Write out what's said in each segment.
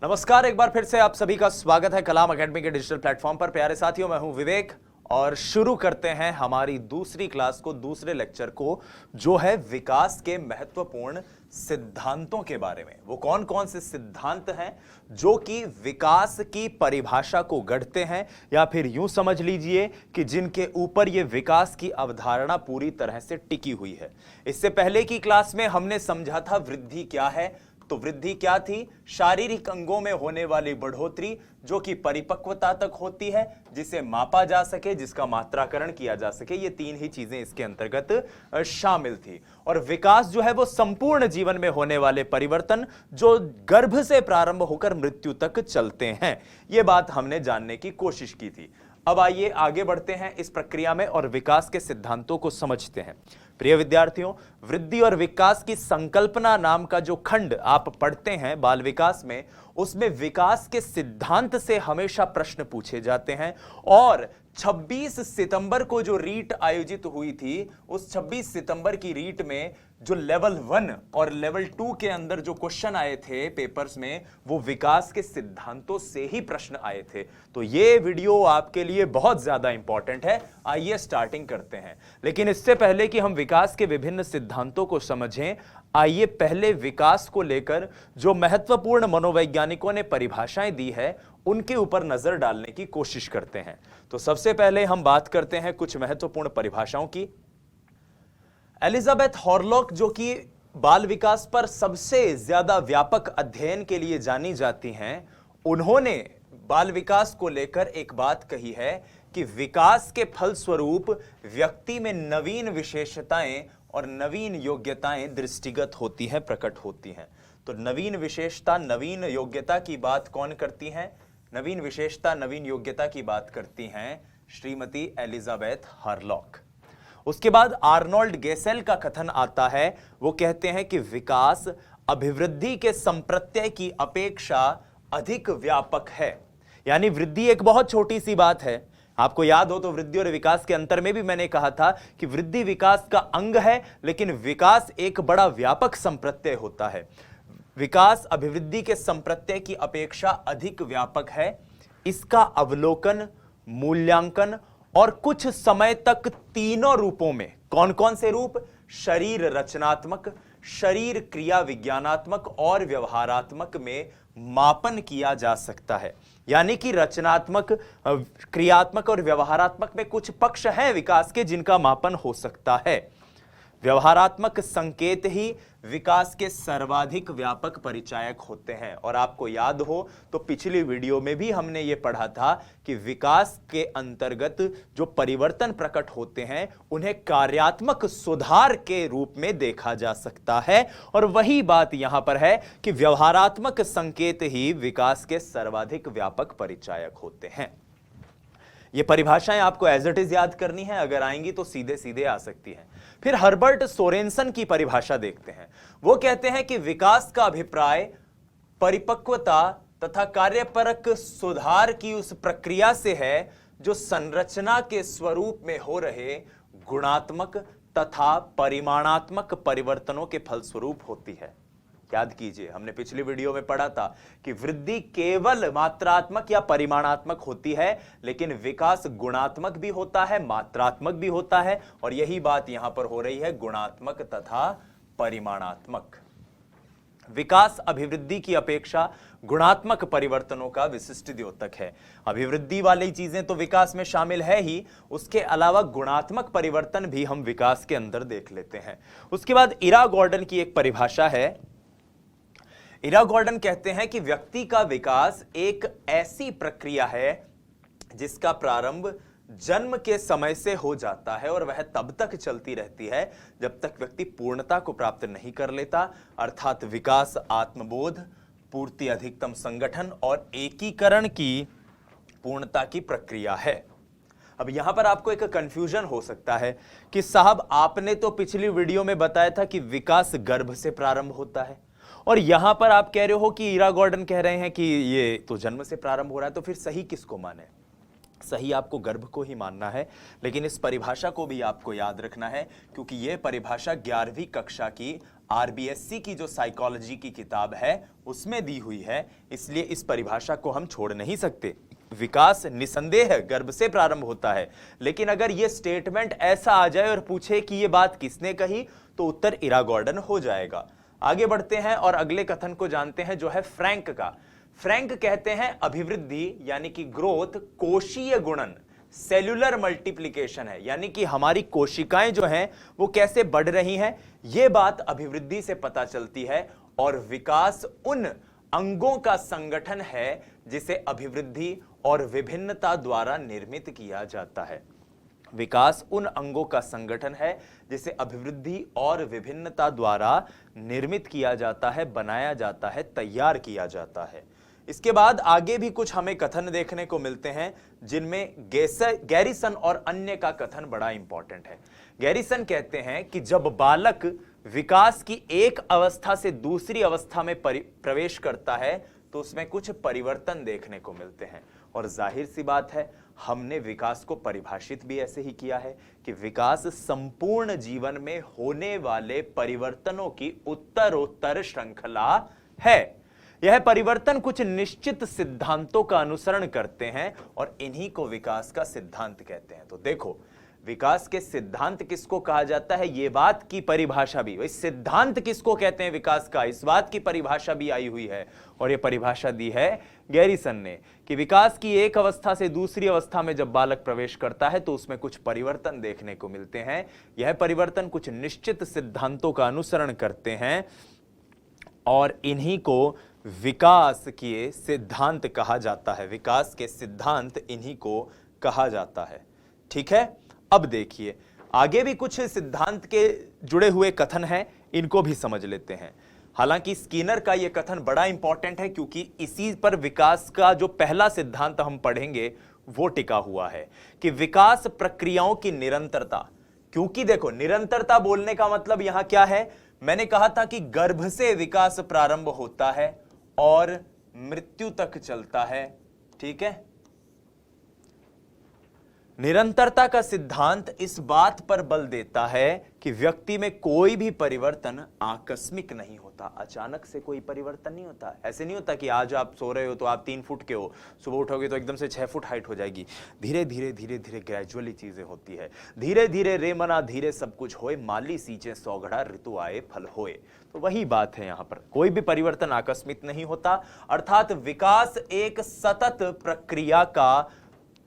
नमस्कार, एक बार फिर से आप सभी का स्वागत है कलाम एकेडमी के डिजिटल प्लेटफॉर्म पर। प्यारे साथियों, मैं हूं विवेक और शुरू करते हैं हमारी दूसरी क्लास को, दूसरे लेक्चर को, जो है विकास के महत्वपूर्ण सिद्धांतों के बारे में। वो कौन कौन से सिद्धांत हैं जो कि विकास की परिभाषा को गढ़ते हैं, या फिर यूं समझ लीजिए कि जिनके ऊपर ये विकास की अवधारणा पूरी तरह से टिकी हुई है। इससे पहले की क्लास में हमने समझा था वृद्धि क्या है। तो वृद्धि क्या थी? शारीरिक अंगों में होने वाली बढ़ोतरी जो कि परिपक्वता तक होती है, जिसे मापा जा सके, जिसका मात्राकरण किया जा सके। ये तीन ही चीजें इसके अंतर्गत शामिल थी। और विकास जो है वो संपूर्ण जीवन में होने वाले परिवर्तन जो गर्भ से प्रारंभ होकर मृत्यु तक चलते हैं, ये बात हमने जानने की कोशिश की थी। अब आइए आगे बढ़ते हैं इस प्रक्रिया में और विकास के सिद्धांतों को समझते हैं। प्रिय विद्यार्थियों, वृद्धि और विकास की संकल्पना नाम का जो खंड आप पढ़ते हैं बाल विकास में, उसमें विकास के सिद्धांत से हमेशा प्रश्न पूछे जाते हैं। और 26 सितंबर को जो रीट आयोजित हुई थी, उस 26 सितंबर की रीट में जो लेवल 1 और लेवल 2 के अंदर जो क्वेश्चन आए थे पेपर्स में, वो विकास के सिद्धांतों से ही प्रश्न आए थे। तो ये वीडियो आपके लिए बहुत ज्यादा इंपॉर्टेंट है। आइए स्टार्टिंग करते हैं। लेकिन इससे पहले कि हम विकास के विभिन्न सिद्धांतों को समझें, आइए पहले विकास को लेकर जो महत्वपूर्ण मनोवैज्ञानिकों ने परिभाषाएं दी है, उनके ऊपर नजर डालने की कोशिश करते हैं। तो सबसे पहले हम बात करते हैं कुछ महत्वपूर्ण परिभाषाओं की। एलिजाबेथ हॉरलॉक, जो कि बाल विकास पर सबसे ज्यादा व्यापक अध्ययन के लिए जानी जाती हैं, उन्होंने बाल विकास को लेकर एक बात कही है कि विकास के फलस्वरूप व्यक्ति में नवीन विशेषताएं और नवीन योग्यताएं दृष्टिगत होती हैं, प्रकट होती हैं। तो नवीन विशेषता, नवीन योग्यता की बात कौन करती हैं? नवीन विशेषता, नवीन योग्यता की बात करती हैं श्रीमती एलिजाबेथ हॉरलॉक। उसके बाद आर्नोल्ड गेसेल का कथन आता है। वो कहते हैं कि विकास अभिवृद्धि के संप्रत्यय की अपेक्षा अधिक व्यापक है। यानी वृद्धि एक बहुत छोटी सी बात है। आपको याद हो तो वृद्धि और विकास के अंतर में भी मैंने कहा था कि वृद्धि विकास का अंग है, लेकिन विकास एक बड़ा व्यापक संप्रत्यय होता है। विकास अभिवृद्धि के संप्रत्यय की अपेक्षा अधिक व्यापक है। इसका अवलोकन, मूल्यांकन और कुछ समय तक तीनों रूपों में, कौन कौन से रूप? शरीर रचनात्मक, शरीर क्रिया विज्ञानात्मक और व्यवहारात्मक में मापन किया जा सकता है। यानी कि रचनात्मक, क्रियात्मक और व्यवहारात्मक में कुछ पक्ष हैं विकास के जिनका मापन हो सकता है। व्यवहारात्मक संकेत ही विकास के सर्वाधिक व्यापक परिचायक होते हैं। और आपको याद हो तो पिछली वीडियो में भी हमने ये पढ़ा था कि विकास के अंतर्गत जो परिवर्तन प्रकट होते हैं, उन्हें कार्यात्मक सुधार के रूप में देखा जा सकता है। और वही बात यहां पर है कि व्यवहारात्मक संकेत ही विकास के सर्वाधिक व्यापक परिचायक होते हैं। ये परिभाषाएं आपको एज इट इज याद करनी है, अगर आएंगी तो सीधे सीधे आ सकती हैं। फिर हर्बर्ट सोरेनसन की परिभाषा देखते हैं। वो कहते हैं कि विकास का अभिप्राय परिपक्वता तथा कार्यपरक सुधार की उस प्रक्रिया से है जो संरचना के स्वरूप में हो रहे गुणात्मक तथा परिमाणात्मक परिवर्तनों के फलस्वरूप होती है। याद कीजिए, हमने पिछली वीडियो में पढ़ा था कि वृद्धि केवल मात्रात्मक या परिमाणात्मक होती है, लेकिन विकास गुणात्मक भी होता है, मात्रात्मक भी होता है। और यही बात यहां पर हो रही है, गुणात्मक तथा परिमाणात्मक। विकास अभिवृद्धि की अपेक्षा गुणात्मक परिवर्तनों का विशिष्ट द्योतक है। अभिवृद्धि वाली चीजें तो विकास में शामिल है ही, उसके अलावा गुणात्मक परिवर्तन भी हम विकास के अंदर देख लेते हैं। उसके बाद इरा गॉर्डन की एक परिभाषा है। इरा गॉर्डन कहते हैं कि व्यक्ति का विकास एक ऐसी प्रक्रिया है जिसका प्रारंभ जन्म के समय से हो जाता है और वह तब तक चलती रहती है जब तक व्यक्ति पूर्णता को प्राप्त नहीं कर लेता। अर्थात विकास आत्मबोध, पूर्ति, अधिकतम संगठन और एकीकरण की पूर्णता की प्रक्रिया है। अब यहां पर आपको एक कंफ्यूजन हो सकता है कि साहब, आपने तो पिछली वीडियो में बताया था कि विकास गर्भ से प्रारंभ होता है, और यहां पर आप कह रहे हो कि इरा गॉर्डन कह रहे हैं कि ये तो जन्म से प्रारंभ हो रहा है। तो फिर सही किसको माने? सही आपको गर्भ को ही मानना है। लेकिन इस परिभाषा को भी आपको याद रखना है, क्योंकि यह परिभाषा 11वीं कक्षा की आरबीएससी की जो साइकोलॉजी की किताब है उसमें दी हुई है, इसलिए इस परिभाषा को हम छोड़ नहीं सकते। विकास निसंदेह गर्भ से प्रारंभ होता है, लेकिन अगर यह स्टेटमेंट ऐसा आ जाए और पूछे कि यह बात किसने कही, तो उत्तर इरा गॉर्डन हो जाएगा। आगे बढ़ते हैं और अगले कथन को जानते हैं, जो है फ्रैंक का। फ्रैंक कहते हैं अभिवृद्धि यानी कि ग्रोथ कोशीय गुणन, सेल्यूलर मल्टीप्लिकेशन है, यानी कि हमारी कोशिकाएं जो हैं वो कैसे बढ़ रही हैं, यह बात अभिवृद्धि से पता चलती है। और विकास उन अंगों का संगठन है जिसे अभिवृद्धि और विभिन्नता द्वारा निर्मित किया जाता है। विकास उन अंगों का संगठन है जिसे अभिवृद्धि और विभिन्नता द्वारा निर्मित किया जाता है, बनाया जाता है, तैयार किया जाता है। इसके बाद आगे भी कुछ हमें कथन देखने को मिलते हैं, जिनमें गैरिसन और अन्य का कथन बड़ा इंपॉर्टेंट है। गैरिसन कहते हैं कि जब बालक विकास की एक अवस्था से दूसरी अवस्था में प्रवेश करता है तो उसमें कुछ परिवर्तन देखने को मिलते हैं। और जाहिर सी बात है, हमने विकास को परिभाषित भी ऐसे ही किया है कि विकास संपूर्ण जीवन में होने वाले परिवर्तनों की उत्तरोत्तर श्रृंखला है। यह परिवर्तन कुछ निश्चित सिद्धांतों का अनुसरण करते हैं और इन्हीं को विकास का सिद्धांत कहते हैं। तो देखो, विकास के सिद्धांत किसको कहा जाता है, यह बात की परिभाषा भी, इस सिद्धांत किसको कहते हैं विकास का, इस बात की परिभाषा भी आई हुई है। और यह परिभाषा दी है गैरिसन ने कि विकास की एक अवस्था से दूसरी अवस्था में जब बालक प्रवेश करता है तो उसमें कुछ परिवर्तन देखने को मिलते हैं। यह परिवर्तन कुछ निश्चित सिद्धांतों का अनुसरण करते हैं और इन्हीं को विकास के सिद्धांत कहा जाता है। विकास के सिद्धांत इन्हीं को कहा जाता है। ठीक है, अब देखिए आगे भी कुछ सिद्धांत के जुड़े हुए कथन हैं, इनको भी समझ लेते हैं। हालांकि स्किनर का यह कथन बड़ा इंपॉर्टेंट है क्योंकि इसी पर विकास का जो पहला सिद्धांत हम पढ़ेंगे वो टिका हुआ है कि विकास प्रक्रियाओं की निरंतरता। क्योंकि देखो, निरंतरता बोलने का मतलब यहां क्या है, मैंने कहा था कि गर्भ से विकास प्रारंभ होता है और मृत्यु तक चलता है। ठीक है, निरंतरता का सिद्धांत इस बात पर बल देता है कि व्यक्ति में कोई भी परिवर्तन आकस्मिक नहीं होता, अचानक से कोई परिवर्तन नहीं होता। ऐसे नहीं होता कि आज आप सो रहे हो तो आप 3 फुट के हो, सुबह उठोगे तो एकदम से 6 फुट हाइट हो जाएगी। धीरे धीरे धीरे धीरे ग्रेजुअली चीजें होती है। धीरे धीरे रे मना धीरे सब कुछ होए, माली सींचे सौगड़ा ऋतु आए फल होए। तो वही बात है, यहां पर कोई भी परिवर्तन आकस्मिक नहीं होता, अर्थात विकास एक सतत प्रक्रिया का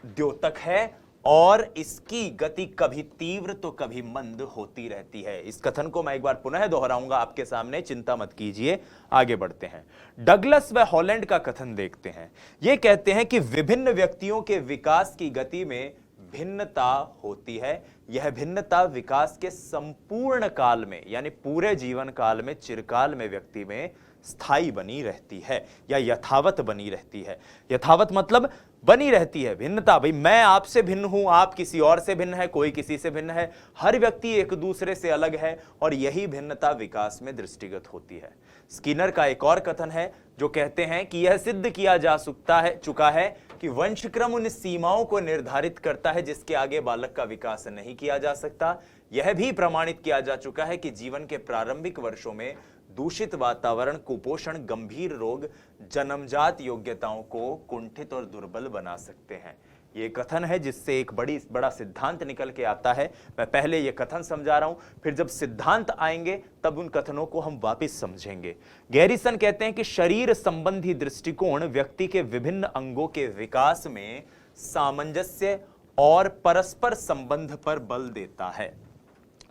द्योतक है और इसकी गति कभी तीव्र तो कभी मंद होती रहती है। इस कथन को मैं एक बार पुनः दोहराऊंगा आपके सामने, चिंता मत कीजिए। आगे बढ़ते हैं, डगलस व हॉलैंड का कथन देखते हैं। यह कहते हैं कि विभिन्न व्यक्तियों के विकास की गति में भिन्नता होती है। यह भिन्नता विकास के संपूर्ण काल में यानी पूरे जीवन काल में, चिरकाल में व्यक्ति में स्थायी बनी रहती है या यथावत बनी रहती है। यथावत मतलब बनी रहती है। भिन्नता, भाई मैं आपसे भिन्न हूं, आप किसी और से भिन्न है, कोई किसी से भिन्न है, हर व्यक्ति एक दूसरे से अलग है और यही भिन्नता विकास में दृष्टिगत होती है। स्किनर का एक और कथन है जो कहते हैं कि यह सिद्ध किया जा चुका है कि वंशक्रम उन सीमाओं को निर्धारित करता है जिसके आगे बालक का विकास नहीं किया जा सकता। यह भी प्रमाणित किया जा चुका है कि जीवन के प्रारंभिक वर्षों में दूषित वातावरण, कुपोषण, गंभीर रोग जन्मजात योग्यताओं को कुंठित और दुर्बल बना सकते हैं। ये कथन है जिससे एक बड़ा सिद्धांत निकल के आता है। मैं पहले ये कथन समझा रहा हूं, फिर जब सिद्धांत आएंगे तब उन कथनों को हम वापस समझेंगे। गैरिसन कहते हैं कि शरीर संबंधी दृष्टिकोण व्यक्ति के विभिन्न अंगों के विकास में सामंजस्य और परस्पर संबंध पर बल देता है।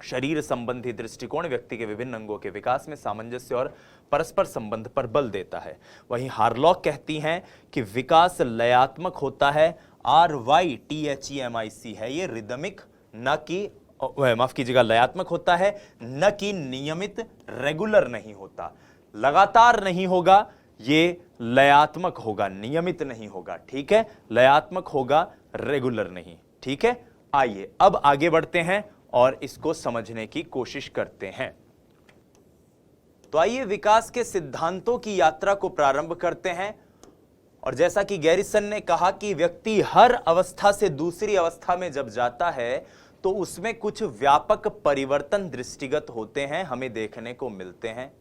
शरीर संबंधी दृष्टिकोण व्यक्ति के विभिन्न अंगों के विकास में सामंजस्य और परस्पर संबंध पर बल देता है। वहीं हार्लॉक कहती हैं कि विकास लयात्मक होता है, RYTHEMIC है ये, रिदमिक न कि, माफ कीजिएगा, लयात्मक होता है न कि नियमित, रेगुलर नहीं होता, लगातार नहीं होगा, ये लयात्मक होगा, नियमित नहीं होगा। ठीक है, लयात्मक होगा, रेगुलर नहीं। ठीक है, आइए अब आगे बढ़ते हैं और इसको समझने की कोशिश करते हैं। तो आइए विकास के सिद्धांतों की यात्रा को प्रारंभ करते हैं। और जैसा कि गैरिसन ने कहा कि व्यक्ति हर अवस्था से दूसरी अवस्था में जब जाता है तो उसमें कुछ व्यापक परिवर्तन दृष्टिगत होते हैं, हमें देखने को मिलते हैं।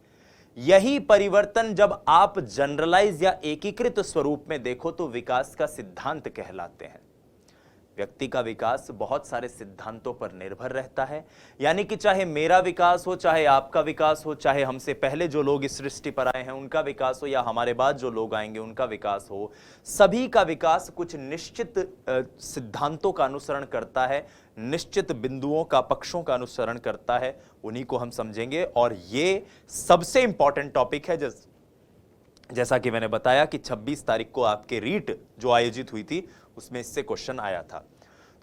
यही परिवर्तन जब आप जनरलाइज या एकीकृत स्वरूप में देखो तो विकास का सिद्धांत कहलाते हैं। व्यक्ति का विकास बहुत सारे सिद्धांतों पर निर्भर रहता है, यानी कि चाहे मेरा विकास हो, चाहे आपका विकास हो, चाहे हमसे पहले जो लोग इस सृष्टि पर आए हैं उनका विकास हो, या हमारे बाद जो लोग आएंगे उनका विकास हो, सभी का विकास कुछ निश्चित सिद्धांतों का अनुसरण करता है, निश्चित बिंदुओं का, पक्षों का अनुसरण करता है। उन्हीं को हम समझेंगे, और ये सबसे इंपॉर्टेंट टॉपिक है। जैसा कि मैंने बताया कि 26 तारीख को आपके रीट जो आयोजित हुई थी उसमें इससे क्वेश्चन आया था।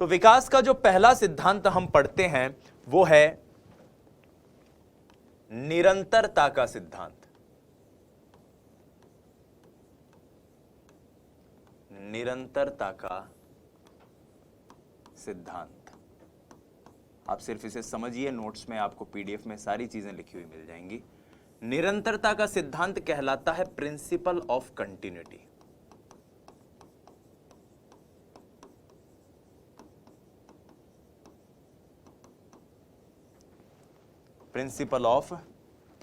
तो विकास का जो पहला सिद्धांत हम पढ़ते हैं वो है निरंतरता का सिद्धांत। निरंतरता का सिद्धांत, आप सिर्फ इसे समझिए, नोट्स में आपको पीडीएफ में सारी चीजें लिखी हुई मिल जाएंगी। निरंतरता का सिद्धांत कहलाता है principle of continuity. Principle of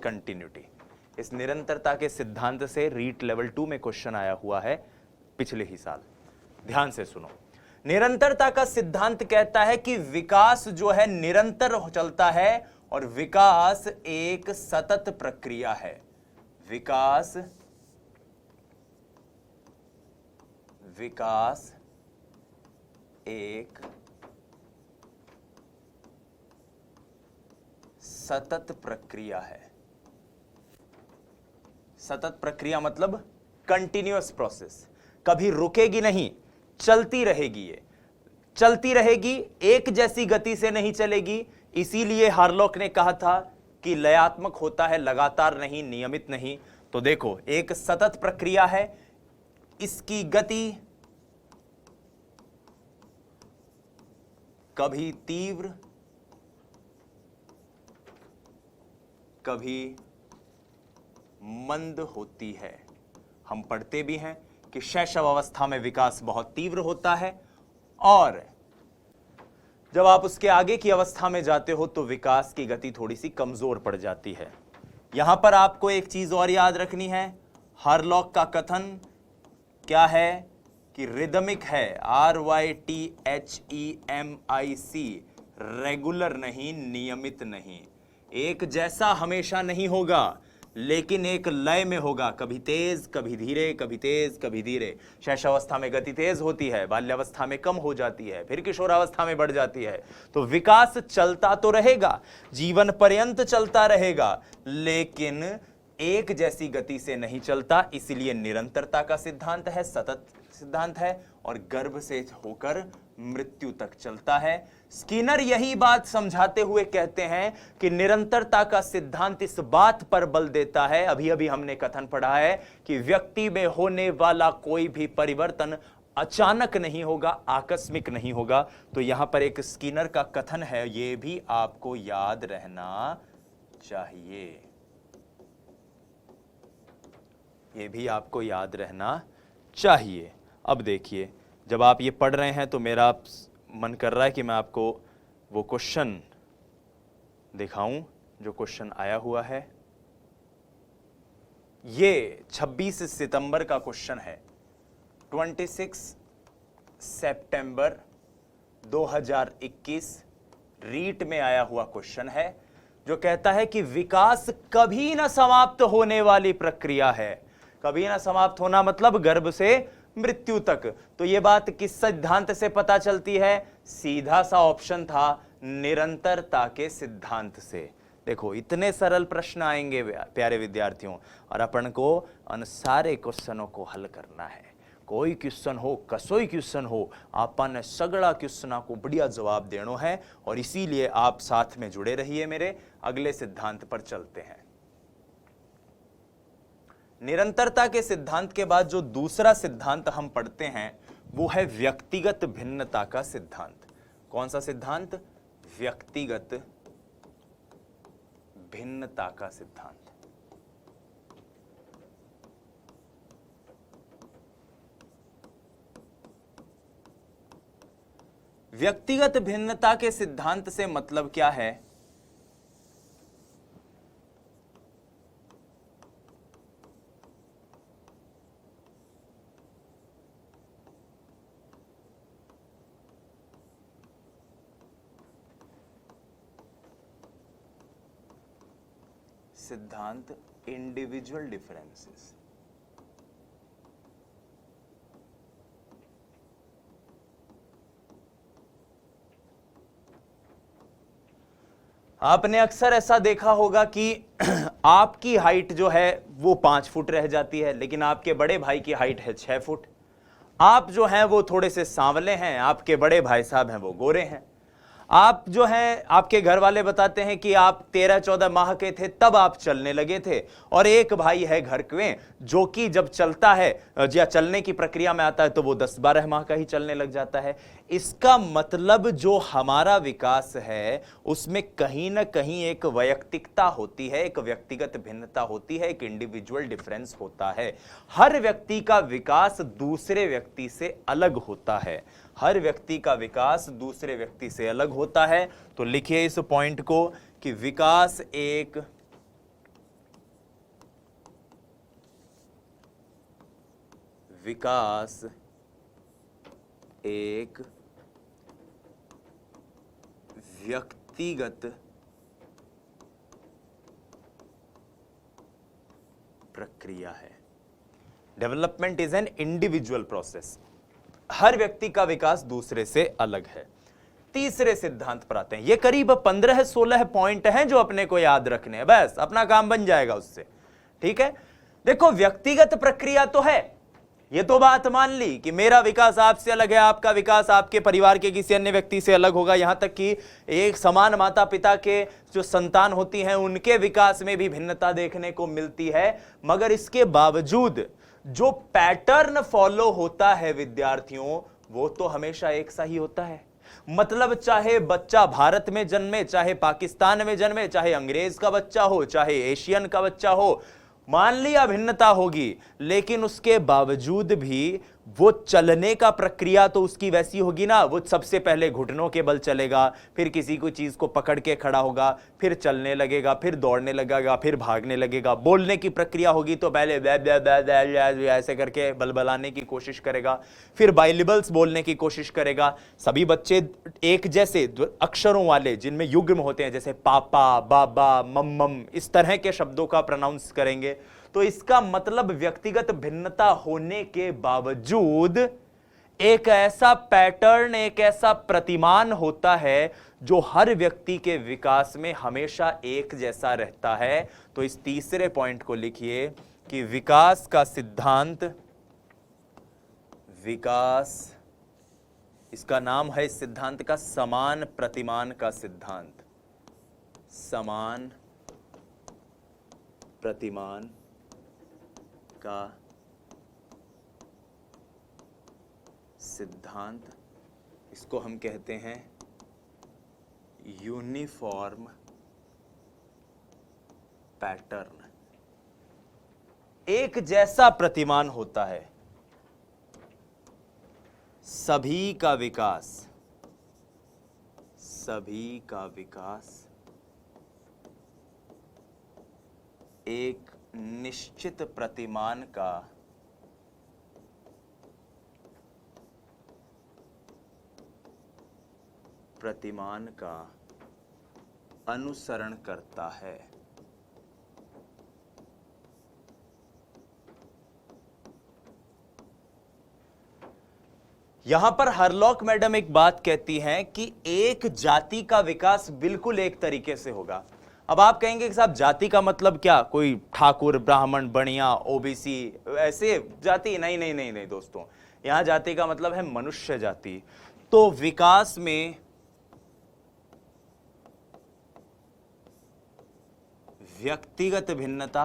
continuity. इस निरंतरता के सिद्धांत से रीट लेवल 2 में क्वेश्चन आया हुआ है पिछले ही साल। ध्यान से सुनो। निरंतरता का सिद्धांत कहता है कि विकास जो है निरंतर चलता है और विकास एक सतत प्रक्रिया है। विकास एक सतत प्रक्रिया है। सतत प्रक्रिया मतलब कंटिन्यूअस प्रोसेस, कभी रुकेगी नहीं, चलती रहेगी। ये चलती रहेगी, एक जैसी गति से नहीं चलेगी। इसीलिए हार्लॉक ने कहा था कि लयात्मक होता है, लगातार नहीं, नियमित नहीं। तो देखो, एक सतत प्रक्रिया है, इसकी गति कभी तीव्र, कभी मंद होती है। हम पढ़ते भी हैं कि शैशव अवस्था में विकास बहुत तीव्र होता है, और जब आप उसके आगे की अवस्था में जाते हो तो विकास की गति थोड़ी सी कमजोर पड़ जाती है। यहां पर आपको एक चीज और याद रखनी है, हार्लॉक का कथन क्या है कि रिदमिक है, RYTHEMIC, रेगुलर नहीं, नियमित नहीं। एक जैसा हमेशा नहीं होगा, लेकिन एक लय में होगा, कभी तेज कभी धीरे, कभी तेज कभी धीरे। शैशवावस्था में गति तेज होती है, बाल्यावस्था में कम हो जाती है, फिर किशोरावस्था में बढ़ जाती है। तो विकास चलता तो रहेगा, जीवन पर्यंत चलता रहेगा, लेकिन एक जैसी गति से नहीं चलता। इसलिए निरंतरता का सिद्धांत है, सतत सिद्धांत है, और गर्भ से होकर मृत्यु तक चलता है। स्किनर यही बात समझाते हुए कहते हैं कि निरंतरता का सिद्धांत इस बात पर बल देता है, अभी अभी हमने कथन पढ़ा है कि व्यक्ति में होने वाला कोई भी परिवर्तन अचानक नहीं होगा, आकस्मिक नहीं होगा। तो यहां पर एक स्किनर का कथन है, यह भी आपको याद रहना चाहिए। यह भी आपको याद रहना चाहिए। अब देखिए, जब आप ये पढ़ रहे हैं तो मेरा मन कर रहा है कि मैं आपको वो क्वेश्चन दिखाऊं जो क्वेश्चन आया हुआ है। ये 26 सितंबर का क्वेश्चन है, 26 सितंबर 2021 रीट में आया हुआ क्वेश्चन है, जो कहता है कि विकास कभी ना समाप्त होने वाली प्रक्रिया है। कभी ना समाप्त होना मतलब गर्भ से मृत्यु तक। तो यह बात किस सिद्धांत से पता चलती है? सीधा सा ऑप्शन था, निरंतरता के सिद्धांत से। देखो, इतने सरल प्रश्न आएंगे प्यारे विद्यार्थियों, और अपन को उन सारे क्वेश्चनों को हल करना है। कोई क्वेश्चन हो, कसोई क्वेश्चन हो, अपन सगड़ा क्वेश्चन को बढ़िया जवाब देना है। और इसीलिए आप साथ में जुड़े रहिए मेरे। अगले सिद्धांत पर चलते हैं। निरंतरता के सिद्धांत के बाद जो दूसरा सिद्धांत हम पढ़ते हैं वो है व्यक्तिगत भिन्नता का सिद्धांत। कौन सा सिद्धांत? व्यक्तिगत भिन्नता का सिद्धांत। व्यक्तिगत भिन्नता के सिद्धांत से मतलब क्या है? सिद्धांत इंडिविजुअल डिफरेंसेस। आपने अक्सर ऐसा देखा होगा कि आपकी हाइट जो है वो 5 फुट रह जाती है, लेकिन आपके बड़े भाई की हाइट है 6 फुट। आप जो हैं वो थोड़े से सांवले हैं, आपके बड़े भाई साहब हैं वो गोरे हैं। आप जो हैं, आपके घर वाले बताते हैं कि आप 13-14 माह के थे तब आप चलने लगे थे, और एक भाई है घर में जो कि जब चलता है या चलने की प्रक्रिया में आता है तो वो 10-12 माह का ही चलने लग जाता है। इसका मतलब जो हमारा विकास है उसमें कहीं ना कहीं एक वैयक्तिकता होती है, एक व्यक्तिगत भिन्नता होती है, एक इंडिविजुअल डिफरेंस होता है। हर व्यक्ति का विकास दूसरे व्यक्ति से अलग होता है। हर व्यक्ति का विकास दूसरे व्यक्ति से अलग होता है। तो लिखिए इस पॉइंट को कि विकास एक व्यक्तिगत प्रक्रिया है। Development is an individual process. हर व्यक्ति का विकास दूसरे से अलग है। तीसरे सिद्धांत पर आते हैं। ये करीब 15-16 पॉइंट हैं जो अपने को याद रखने हैं, बस अपना काम बन जाएगा उससे। ठीक है, देखो व्यक्तिगत प्रक्रिया तो है, ये तो बात मान ली कि मेरा विकास आपसे अलग है, आपका विकास आपके परिवार के किसी अन्य व्यक्ति से अलग होगा। यहां तक कि एक समान माता पिता के जो संतान होती हैं उनके विकास में भी भिन्नता देखने को मिलती है। मगर इसके बावजूद जो पैटर्न फॉलो होता है विद्यार्थियों, वो तो हमेशा एक सा ही होता है। मतलब चाहे बच्चा भारत में जन्मे, चाहे पाकिस्तान में जन्मे, चाहे अंग्रेज का बच्चा हो, चाहे एशियन का बच्चा हो, मान लिया भिन्नता होगी, लेकिन उसके बावजूद भी वो चलने का प्रक्रिया तो उसकी वैसी होगी ना। वो सबसे पहले घुटनों के बल चलेगा, फिर किसी को चीज को पकड़ के खड़ा होगा, फिर चलने लगेगा, फिर दौड़ने लगेगा, फिर भागने लगेगा। बोलने की प्रक्रिया होगी तो पहले ऐसे करके बलबलाने की कोशिश करेगा, फिर बाइलिबल्स बोलने की कोशिश करेगा। सभी बच्चे एक जैसे अक्षरों वाले जिनमें युग्म होते हैं, जैसे पापा, बाबा, मम्मम, इस तरह के शब्दों का प्रोनाउंस करेंगे। तो इसका मतलब व्यक्तिगत भिन्नता होने के बावजूद एक ऐसा पैटर्न, एक ऐसा प्रतिमान होता है जो हर व्यक्ति के विकास में हमेशा एक जैसा रहता है। तो इस तीसरे पॉइंट को लिखिए कि विकास का सिद्धांत, विकास, इसका नाम है इस सिद्धांत का समान प्रतिमान का सिद्धांत। समान प्रतिमान का सिद्धांत, इसको हम कहते हैं यूनिफॉर्म पैटर्न। एक जैसा प्रतिमान होता है, सभी का विकास, सभी का विकास एक निश्चित प्रतिमान का अनुसरण करता है। यहां पर हरलॉक मैडम एक बात कहती हैं कि एक जाति का विकास बिल्कुल एक तरीके से होगा। अब आप कहेंगे कि साहब जाति का मतलब क्या, कोई ठाकुर, ब्राह्मण, बनिया, ओबीसी ऐसे जाति? नहीं नहीं नहीं नहीं दोस्तों, यहां जाति का मतलब है मनुष्य जाति। तो विकास में व्यक्तिगत भिन्नता,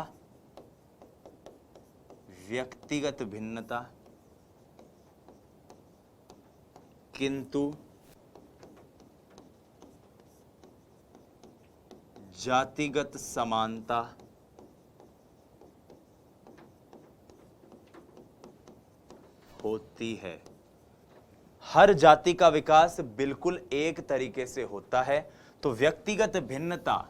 व्यक्तिगत भिन्नता, किंतु जातिगत समानता होती है। हर जाति का विकास बिल्कुल एक तरीके से होता है, तो व्यक्तिगत भिन्नता,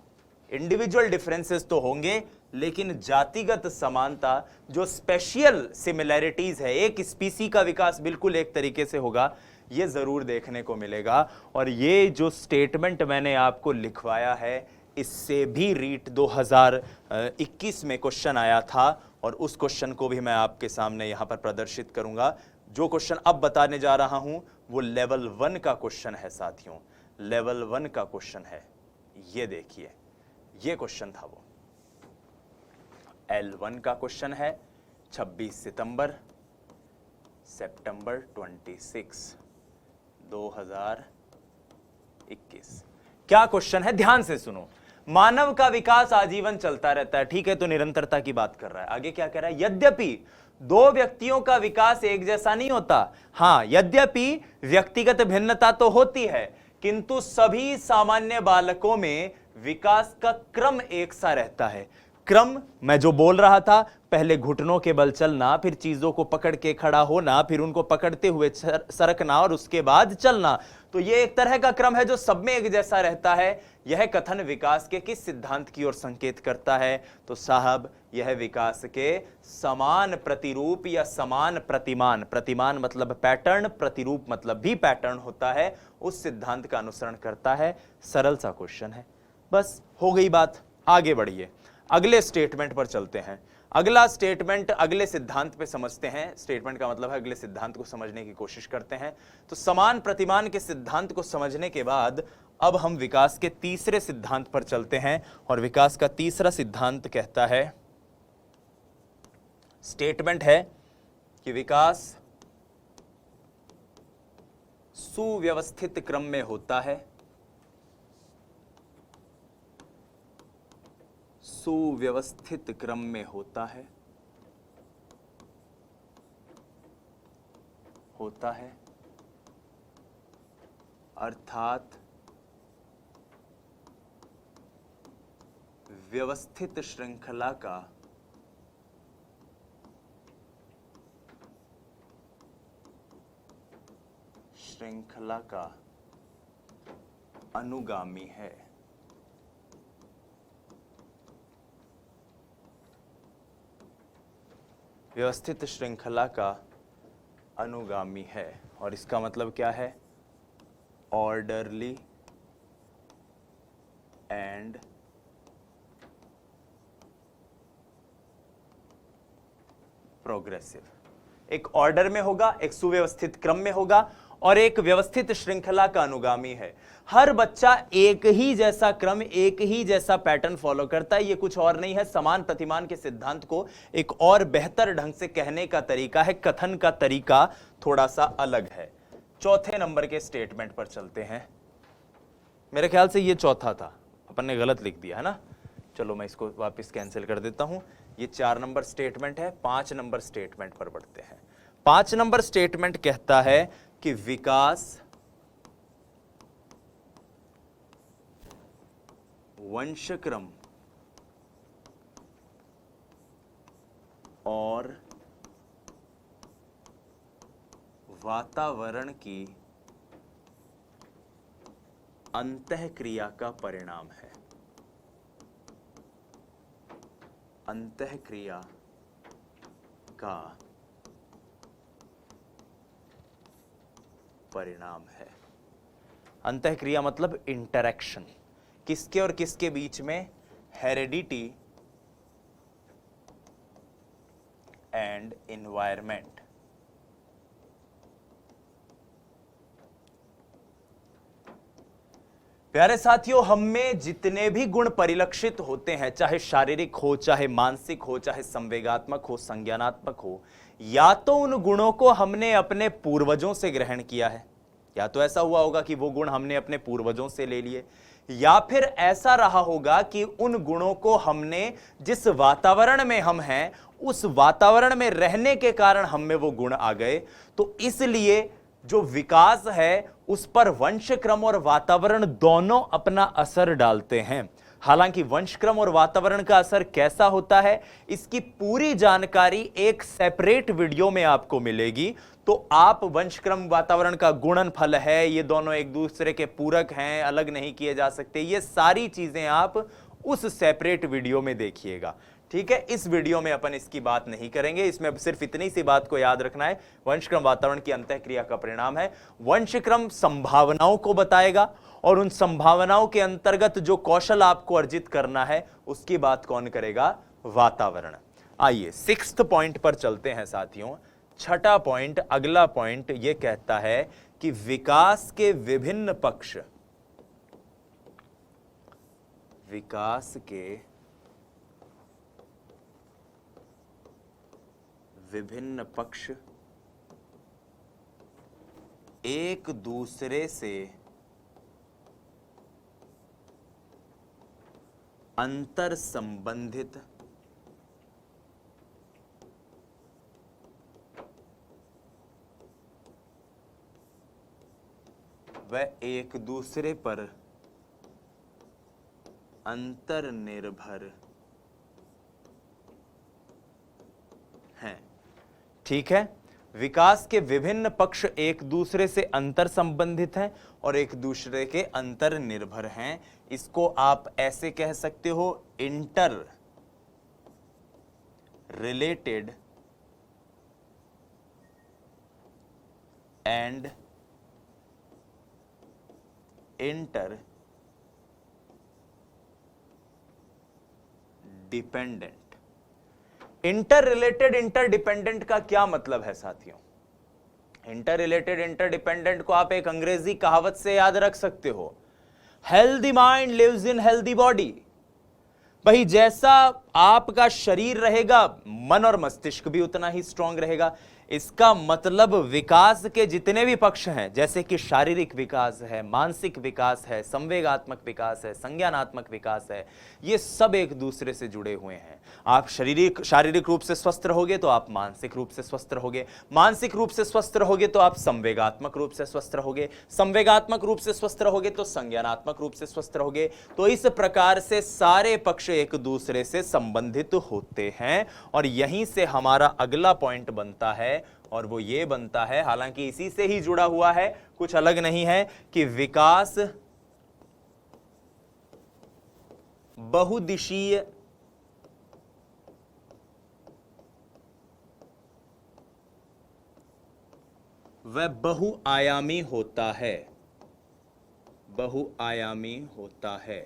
इंडिविजुअल डिफरेंसेस तो होंगे, लेकिन जातिगत समानता, जो स्पेशल सिमिलैरिटीज है, एक स्पीसी का विकास बिल्कुल एक तरीके से होगा, ये जरूर देखने को मिलेगा। और ये जो स्टेटमेंट मैंने आपको लिखवाया है, इससे भी रीट 2021 में क्वेश्चन आया था, और उस क्वेश्चन को भी मैं आपके सामने यहां पर प्रदर्शित करूंगा। जो क्वेश्चन अब बताने जा रहा हूं वो लेवल 1 का क्वेश्चन है साथियों, लेवल 1 का क्वेश्चन है। ये देखिए, ये क्वेश्चन था वो L1 का क्वेश्चन है, 26 सितंबर 26 2021। क्या क्वेश्चन है, ध्यान से सुनो। मानव का विकास आजीवन चलता रहता है, ठीक है, तो निरंतरता की बात कर रहा है। आगे क्या कह रहा है, यद्यपि दो व्यक्तियों का विकास एक जैसा नहीं होता। हां, यद्यपि व्यक्तिगत भिन्नता तो होती है, किंतु सभी सामान्य बालकों में विकास का क्रम एक सा रहता है। क्रम मैं जो बोल रहा था, पहले घुटनों के बल चलना, फिर चीजों को पकड़ के खड़ा होना, फिर उनको पकड़ते हुए सरकना और उसके बाद चलना, तो यह एक तरह का क्रम है जो सब में एक जैसा रहता है। यह कथन विकास के किस सिद्धांत की ओर संकेत करता है, तो साहब यह विकास के समान प्रतिरूप या समान प्रतिमान, प्रतिमान मतलब पैटर्न, प्रतिरूप मतलब भी पैटर्न होता है, उस सिद्धांत का अनुसरण करता है। सरल सा क्वेश्चन है, बस हो गई बात। आगे बढ़िए, अगले स्टेटमेंट पर चलते हैं। अगला स्टेटमेंट अगले सिद्धांत पे समझते हैं। स्टेटमेंट का मतलब है अगले सिद्धांत को समझने की कोशिश करते हैं। तो समान प्रतिमान के सिद्धांत को समझने के बाद अब हम विकास के तीसरे सिद्धांत पर चलते हैं, और विकास का तीसरा सिद्धांत कहता है, स्टेटमेंट है कि विकास सुव्यवस्थित क्रम में होता है, सुव्यवस्थित क्रम में होता है, अर्थात व्यवस्थित श्रृंखला का अनुगामी है। व्यवस्थित श्रृंखला का अनुगामी है, और इसका मतलब क्या है, ऑर्डरली एंड प्रोग्रेसिव। एक ऑर्डर में होगा, एक सुव्यवस्थित क्रम में होगा, और एक व्यवस्थित श्रृंखला का अनुगामी है। हर बच्चा एक ही जैसा क्रम, एक ही जैसा पैटर्न फॉलो करता है, ये कुछ और नहीं है। समान प्रतिमान के सिद्धांत को एक और बेहतर ढंग से कहने का तरीका है, कथन का तरीका थोड़ा सा अलग है। चौथे नंबर के स्टेटमेंट पर चलते हैं। मेरे ख्याल से ये चौथा था, अपन ने गलत लिख दिया है ना, चलो मैं इसको वापस कैंसिल कर देता हूं। ये 4 नंबर स्टेटमेंट है। 5 नंबर स्टेटमेंट पर बढ़ते हैं। 5 नंबर स्टेटमेंट कहता है कि विकास वंशक्रम और वातावरण की अंतःक्रिया का परिणाम है। अंतःक्रिया का परिणाम है। अंतःक्रिया मतलब इंटरैक्शन, किसके और किसके बीच में, हेरेडिटी एंड एनवायरनमेंट। प्यारे साथियों, हम में जितने भी गुण परिलक्षित होते हैं, चाहे शारीरिक हो, चाहे मानसिक हो, चाहे संवेगात्मक हो, संज्ञानात्मक हो, या तो उन गुणों को हमने अपने पूर्वजों से ग्रहण किया है, या तो ऐसा हुआ होगा कि वो गुण हमने अपने पूर्वजों से ले लिए, या फिर ऐसा रहा होगा कि उन गुणों को हमने जिस वातावरण में हम हैं उस वातावरण में रहने के कारण हम में वो गुण आ गए। तो इसलिए जो विकास है उस पर वंशक्रम और वातावरण दोनों अपना असर डालते हैं। हालांकि वंशक्रम और वातावरण का असर कैसा होता है, इसकी पूरी जानकारी एक सेपरेट वीडियो में आपको मिलेगी। तो आप वंशक्रम वातावरण का गुणनफल है, ये दोनों एक दूसरे के पूरक हैं, अलग नहीं किए जा सकते, ये सारी चीजें आप उस सेपरेट वीडियो में देखिएगा। ठीक है, इस वीडियो में अपन इसकी बात नहीं करेंगे, इसमें सिर्फ इतनी सी बात को याद रखना है, वंशक्रम वातावरण की अंतःक्रिया का परिणाम है। वंशक्रम संभावनाओं को बताएगा और उन संभावनाओं के अंतर्गत जो कौशल आपको अर्जित करना है उसकी बात कौन करेगा? वातावरण। आइए 6th पॉइंट पर चलते हैं साथियों। छठा पॉइंट, अगला पॉइंट यह कहता है कि विकास के विभिन्न पक्ष, विकास के विभिन्न पक्ष एक दूसरे से अंतर संबंधित व एक दूसरे पर अंतर निर्भर हैं। ठीक है, विकास के विभिन्न पक्ष एक दूसरे से अंतर संबंधित हैं और एक दूसरे के अंतर निर्भर हैं। इसको आप ऐसे कह सकते हो, inter related and inter dependent. Inter related inter dependent का क्या मतलब है साथियों? इंटर रिलेटेड इंटर डिपेंडेंट को आप एक अंग्रेजी कहावत से याद रख सकते हो, healthy mind lives in healthy body. भाई जैसा आपका शरीर रहेगा, मन और मस्तिष्क भी उतना ही स्ट्रांग रहेगा। इसका मतलब विकास के जितने भी पक्ष हैं, जैसे कि शारीरिक विकास है, मानसिक विकास है, संवेगात्मक विकास है, संज्ञानात्मक विकास है, ये सब एक दूसरे से जुड़े हुए हैं। आप शारीरिक रूप से स्वस्थ रहोगे तो आप मानसिक रूप से स्वस्थ रहोगे, मानसिक रूप से स्वस्थ रहोगे तो आप संवेगात्मक रूप से स्वस्थ रहोगे, संवेगात्मक रूप से स्वस्थ रहोगे तो संज्ञानात्मक रूप से स्वस्थ रहोगे। तो इस प्रकार से सारे पक्ष एक दूसरे से संबंधित होते हैं और यहीं से हमारा अगला पॉइंट बनता है और वो ये बनता है, हालांकि इसी से ही जुड़ा हुआ है, कुछ अलग नहीं है, कि विकास बहुदिशीय व बहुआयामी होता है। बहुआयामी होता है,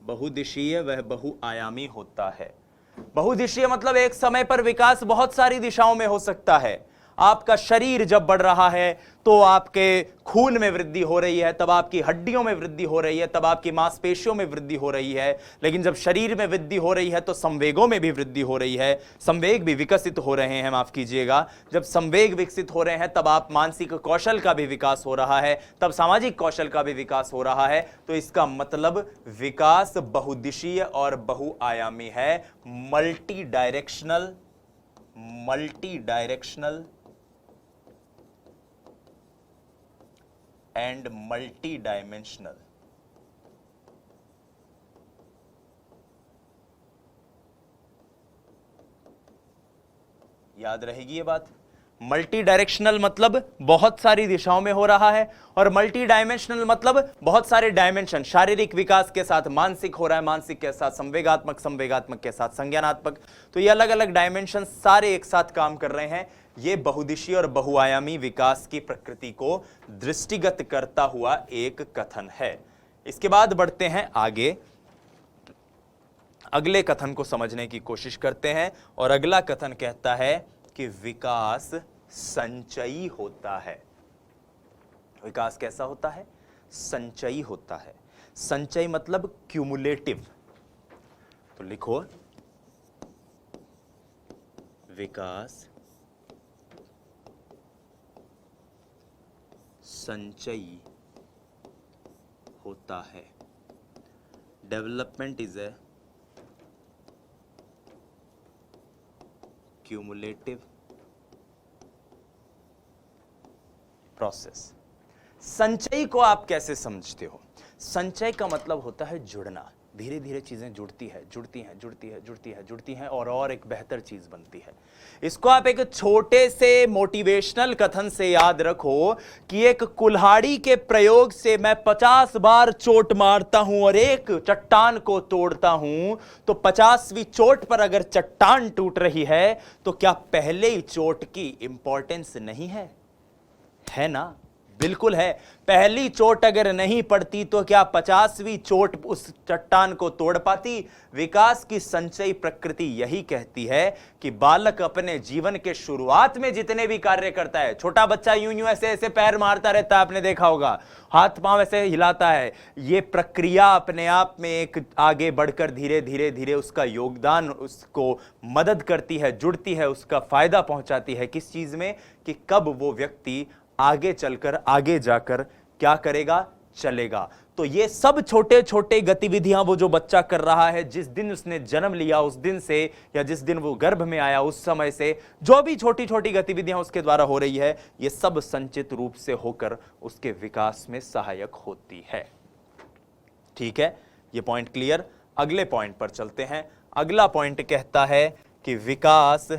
बहुदिशीय वह बहुआयामी होता है। बहुदिशीय मतलब एक समय पर विकास बहुत सारी दिशाओं में हो सकता है। आपका शरीर जब बढ़ रहा है तो आपके खून में वृद्धि हो रही है, तब आपकी हड्डियों में वृद्धि हो रही है, तब आपकी मांसपेशियों में वृद्धि हो रही है। लेकिन जब शरीर में वृद्धि हो रही है तो संवेगों में भी वृद्धि हो रही है, संवेग भी विकसित हो रहे हैं, माफ कीजिएगा। जब संवेग विकसित हो रहे हैं तब आप मानसिक कौशल का भी विकास हो रहा है, तब सामाजिक कौशल का भी विकास हो रहा है। तो इसका मतलब विकास बहुदिशीय और बहुआयामी है, multi directional and multi dimensional. याद रहेगी ये बात। मल्टी डायरेक्शनल मतलब बहुत सारी दिशाओं में हो रहा है और मल्टी डायमेंशनल मतलब बहुत सारे डायमेंशन, शारीरिक विकास के साथ मानसिक हो रहा है, मानसिक के साथ संवेगात्मक, संवेगात्मक के साथ संज्ञानात्मक। तो ये अलग अलग डायमेंशन सारे एक साथ काम कर रहे हैं। ये बहुदिशीय और बहुआयामी विकास की प्रकृति को दृष्टिगत करता हुआ एक कथन है। इसके बाद बढ़ते हैं आगे, अगले कथन को समझने की कोशिश करते हैं और अगला कथन कहता है कि विकास संचयी होता है। विकास कैसा होता है? संचयी होता है। संचय मतलब क्यूमुलेटिव। तो लिखो, विकास संचयी होता है। Development is a cumulative process. संचयी को आप कैसे समझते हो? संचय का मतलब होता है जुड़ना। धीरे धीरे चीजें जुड़ती हैं और एक बेहतर चीज बनती है। इसको आप एक छोटे से मोटिवेशनल कथन से याद रखो कि एक कुल्हाड़ी के प्रयोग से मैं 50 बार चोट मारता हूं और एक चट्टान को तोड़ता हूं, तो 50वीं चोट पर अगर चट्टान टूट रही है तो क्या पहले ही चोट की इंपॉर्टेंस नहीं है? है ना? बिल्कुल है। पहली चोट अगर नहीं पड़ती तो क्या 50वीं चोट उस चट्टान को तोड़ पाती? विकास की संचयी प्रकृति यही कहती है कि बालक अपने जीवन के शुरुआत में जितने भी कार्य करता है, छोटा बच्चा यूं यूं ऐसे ऐसे पैर मारता रहता है, आपने देखा होगा, हाथ पांव ऐसे हिलाता है, ये प्रक्रिया अपने आप में एक आगे बढ़कर धीरे धीरे धीरे उसका योगदान, उसको मदद करती है, जुड़ती है, उसका फायदा पहुंचाती है। किस चीज में? कि कब वो व्यक्ति आगे चलकर, आगे जाकर क्या करेगा? चलेगा। तो ये सब छोटे छोटे गतिविधियां वो जो बच्चा कर रहा है, जिस दिन उसने जन्म लिया उस दिन से, या जिस दिन वो गर्भ में आया उस समय से जो भी छोटी छोटी गतिविधियां उसके द्वारा हो रही है, ये सब संचित रूप से होकर उसके विकास में सहायक होती है। ठीक है, ये पॉइंट क्लियर। अगले पॉइंट पर चलते हैं। अगला पॉइंट कहता है कि विकास,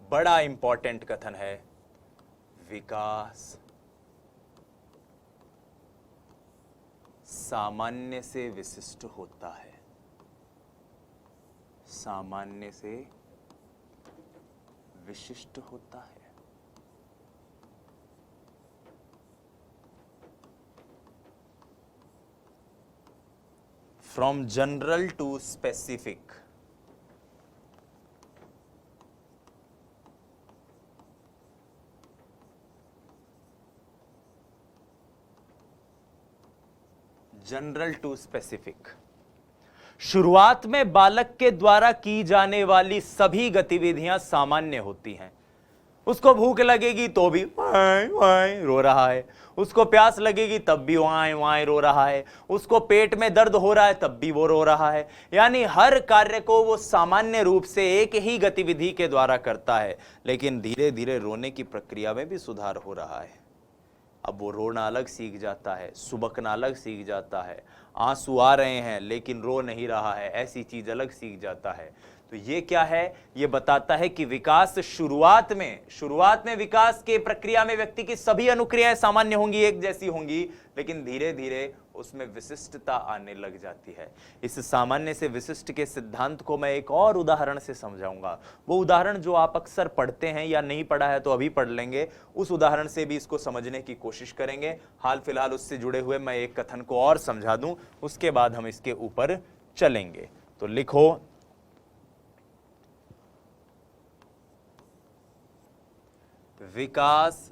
बड़ा इंपॉर्टेंट कथन है, विकास सामान्य से विशिष्ट होता है। सामान्य से विशिष्ट होता है। From general to specific, general to specific. शुरुआत में बालक के द्वारा की जाने वाली सभी गतिविधियां सामान्य होती हैं। उसको भूख लगेगी तो भी वाई वाई रो रहा है, उसको प्यास लगेगी तब भी वाई वाई रो रहा है, उसको पेट में दर्द हो रहा है तब भी वो रो रहा है। यानी हर कार्य को वो सामान्य रूप से एक ही गतिविधि के द्वारा करता है, लेकिन धीरे धीरे रोने की प्रक्रिया में भी सुधार हो रहा है। अब वो रोना अलग सीख जाता है, सुबकना अलग सीख जाता है, आंसू आ रहे हैं लेकिन रो नहीं रहा है, ऐसी चीज अलग सीख जाता है। तो ये क्या है? ये बताता है कि विकास शुरुआत में विकास के प्रक्रिया में व्यक्ति की सभी अनुक्रियाएं सामान्य होंगी, एक जैसी होंगी, लेकिन धीरे धीरे उसमें विशिष्टता आने लग जाती है। इस सामान्य से विशिष्ट के सिद्धांत को मैं एक और उदाहरण से समझाऊंगा। वो उदाहरण जो आप अक्सर पढ़ते हैं, या नहीं पढ़ा है तो अभी पढ़ लेंगे, उस उदाहरण से भी इसको समझने की कोशिश करेंगे। हाल फिलहाल उससे जुड़े हुए मैं एक कथन को और समझा दूं, उसके बाद हम इसके ऊपर चलेंगे। तो लिखो, विकास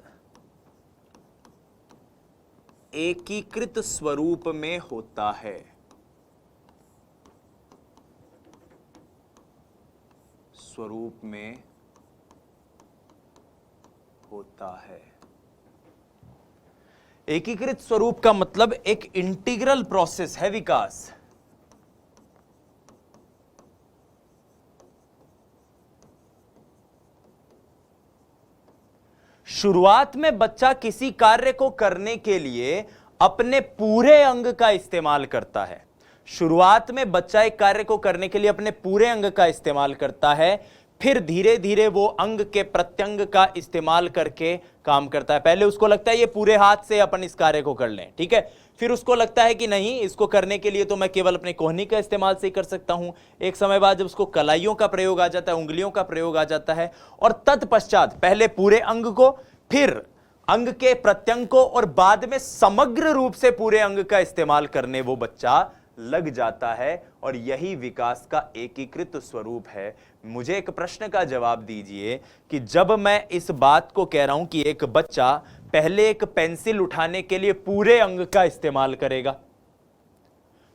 एकीकृत स्वरूप में होता है। स्वरूप में होता है। एकीकृत स्वरूप का मतलब एक इंटीग्रल प्रोसेस है विकास। शुरुआत में बच्चा किसी कार्य को करने के लिए अपने पूरे अंग का इस्तेमाल करता है। शुरुआत में बच्चा एक कार्य को करने के लिए अपने पूरे अंग का इस्तेमाल करता है, फिर धीरे धीरे वो अंग के प्रत्यंग का इस्तेमाल करके काम करता है। पहले उसको लगता है ये पूरे हाथ से अपन इस कार्य को कर लें, ठीक है। फिर उसको लगता है कि नहीं, इसको करने के लिए तो मैं केवल अपने कोहनी का इस्तेमाल से ही कर सकता हूं। एक समय बाद जब उसको कलाइयों का प्रयोग आ जाता है, उंगलियों का प्रयोग आ जाता है, और तत्पश्चात पहले पूरे अंग को, फिर अंग के प्रत्यंग को, और बाद में समग्र रूप से पूरे अंग का इस्तेमाल करने वो बच्चा लग जाता है। और यही विकास का एकीकृत स्वरूप है। मुझे एक प्रश्न का जवाब दीजिए कि जब मैं इस बात को कह रहा हूं कि एक बच्चा पहले एक पेंसिल उठाने के लिए पूरे अंग का इस्तेमाल करेगा,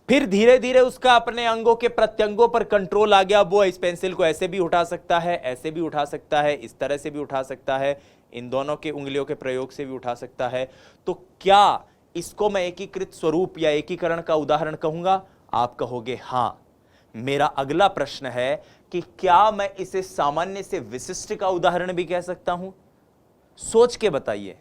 फिर धीरे धीरे उसका अपने अंगों के प्रत्यंगों पर कंट्रोल आ गया, वो इस पेंसिल को ऐसे भी उठा सकता है, ऐसे भी उठा सकता है, इस तरह से भी उठा सकता है, इन दोनों के उंगलियों के प्रयोग से भी उठा सकता है, तो क्या इसको मैं एकीकृत स्वरूप या एकीकरण का उदाहरण कहूंगा? आप कहोगे हां। मेरा अगला प्रश्न है कि क्या मैं इसे सामान्य से विशिष्ट का उदाहरण भी कह सकता हूं? सोच के बताइए,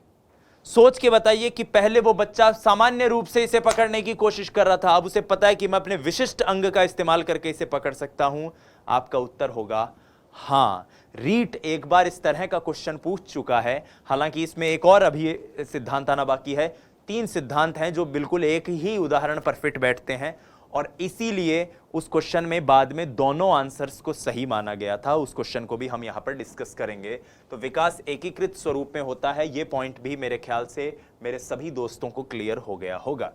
सोच के बताइए कि पहले वो बच्चा सामान्य रूप से इसे पकड़ने की कोशिश कर रहा था, अब उसे पता है कि मैं अपने विशिष्ट अंग का इस्तेमाल करके इसे पकड़ सकता हूं। आपका उत्तर होगा हां। रीट एक बार इस तरह का क्वेश्चन पूछ चुका है, हालांकि इसमें एक और अभी सिद्धांत आना बाकी है। 3 सिद्धांत हैं जो बिल्कुल एक ही उदाहरण पर फिट बैठते हैं, और इसीलिए उस क्वेश्चन में बाद में दोनों आंसर्स को सही माना गया था। उस क्वेश्चन को भी हम यहां पर डिस्कस करेंगे। तो विकास एकीकृत स्वरूप में होता है, यह पॉइंट भी मेरे ख्याल से मेरे सभी दोस्तों को क्लियर हो गया होगा।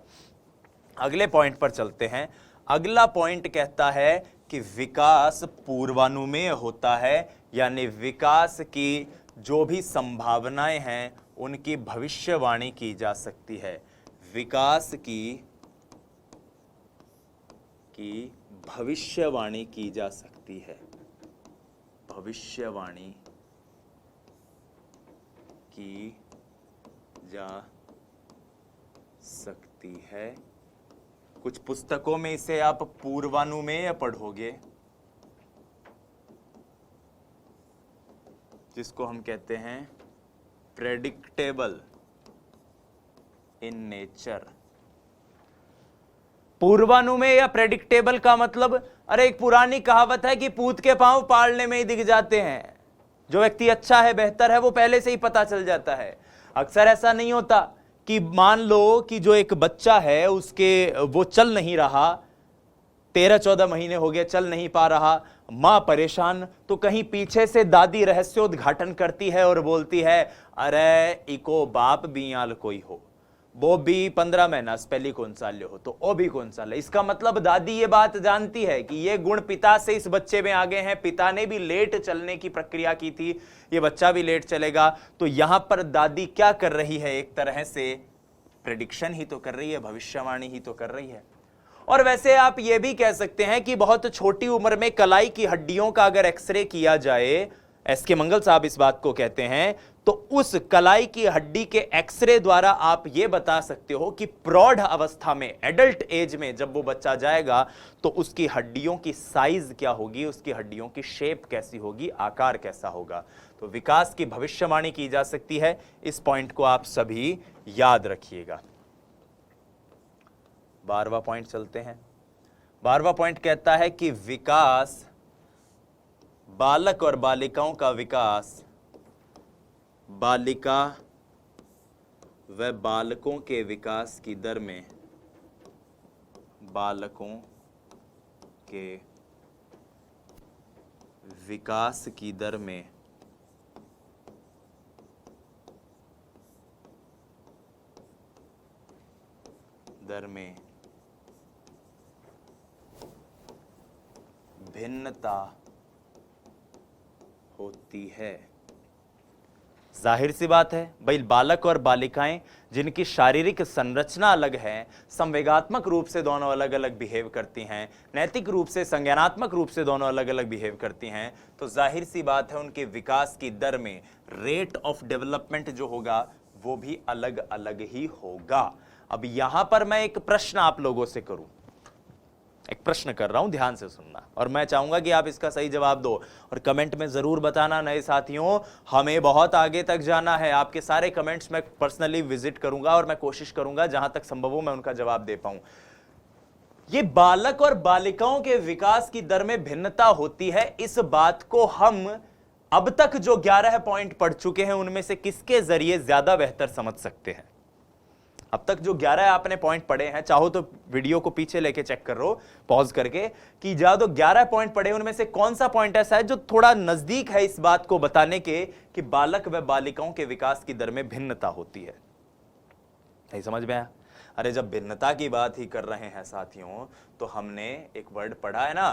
अगले पॉइंट पर चलते हैं। अगला पॉइंट कहता है कि विकास पूर्वानुमेय होता है, यानी विकास की जो भी संभावनाएं हैं उनकी भविष्यवाणी की जा सकती है। विकास की भविष्यवाणी की जा सकती है। भविष्यवाणी की जा सकती है। कुछ पुस्तकों में इसे आप पूर्वानुमेय पढ़ोगे, जिसको हम कहते हैं प्रेडिक्टेबल इन नेचर। पूर्वानुमेय या प्रेडिक्टेबल का मतलब, अरे एक पुरानी कहावत है कि पूत के पांव पालने में ही दिख जाते हैं। जो व्यक्ति अच्छा है, बेहतर है, वो पहले से ही पता चल जाता है। अक्सर ऐसा नहीं होता कि मान लो कि जो एक बच्चा है उसके वो चल नहीं रहा, 13-14 महीने हो गए चल नहीं पा रहा, मां परेशान, तो कहीं पीछे से दादी रहस्योद्घाटन करती है और बोलती है, अरे इको बाप बियाल कोई हो, वो भी 15 महीना पहले कौन साल हो, तो वो भी कौन साल है। इसका मतलब दादी ये बात जानती है कि ये गुण पिता से इस बच्चे में आ गए हैं। पिता ने भी लेट चलने की प्रक्रिया की थी, ये बच्चा भी लेट चलेगा। तो यहां पर दादी क्या कर रही है, एक तरह से प्रेडिक्शन ही तो कर रही है, भविष्यवाणी ही तो कर रही है। और वैसे आप ये भी कह सकते हैं कि बहुत छोटी उम्र में कलाई की हड्डियों का अगर एक्सरे किया जाए, एसके मंगल साहब इस बात को कहते हैं, तो उस कलाई की हड्डी के एक्सरे द्वारा आप यह बता सकते हो कि प्रौढ़ अवस्था में, एडल्ट एज में जब वो बच्चा जाएगा तो उसकी हड्डियों की साइज क्या होगी, उसकी हड्डियों की शेप कैसी होगी, आकार कैसा होगा। तो विकास की भविष्यवाणी की जा सकती है। इस पॉइंट को आप सभी याद रखिएगा। 12वां पॉइंट चलते हैं। 12वां पॉइंट कहता है कि विकास, बालक और बालिकाओं का विकास बालिका व बालकों के विकास की दर में, बालकों के विकास की दर में भिन्नता होती है। जाहिर सी बात है भाई, बालक और बालिकाएं जिनकी शारीरिक संरचना अलग है, संवेगात्मक रूप से दोनों अलग अलग बिहेव करती हैं, नैतिक रूप से, संज्ञानात्मक रूप से दोनों अलग अलग बिहेव करती हैं, तो जाहिर सी बात है उनके विकास की दर में, रेट ऑफ डेवलपमेंट जो होगा वो भी अलग अलग ही होगा। अब यहां पर मैं एक प्रश्न आप लोगों से करूं, एक प्रश्न कर रहा हूं, ध्यान से सुनना, और मैं चाहूंगा कि आप इसका सही जवाब दो और कमेंट में जरूर बताना। नए साथियों, हमें बहुत आगे तक जाना है। आपके सारे कमेंट्स मैं पर्सनली विजिट करूंगा और मैं कोशिश करूंगा जहां तक संभव हो मैं उनका जवाब दे पाऊं। ये बालक और बालिकाओं के विकास की दर में भिन्नता होती है, इस बात को हम अब तक जो 11 पॉइंट पढ़ चुके हैं उनमें से किसके जरिए ज्यादा बेहतर समझ सकते हैं? अब तक जो 11 आपने पॉइंट पढ़े हैं, चाहो तो वीडियो को पीछे लेके चेक कर लो पॉज करके, कि ज्यादा तो 11 पॉइंट पढ़े उनमें से कौन सा पॉइंट ऐसा है जो थोड़ा नजदीक है इस बात को बताने के कि बालक व बालिकाओं के विकास की दर में भिन्नता होती है? नहीं समझ में आया? अरे जब भिन्नता की बात ही कर रहे हैं साथियों, तो हमने एक वर्ड पढ़ा है ना,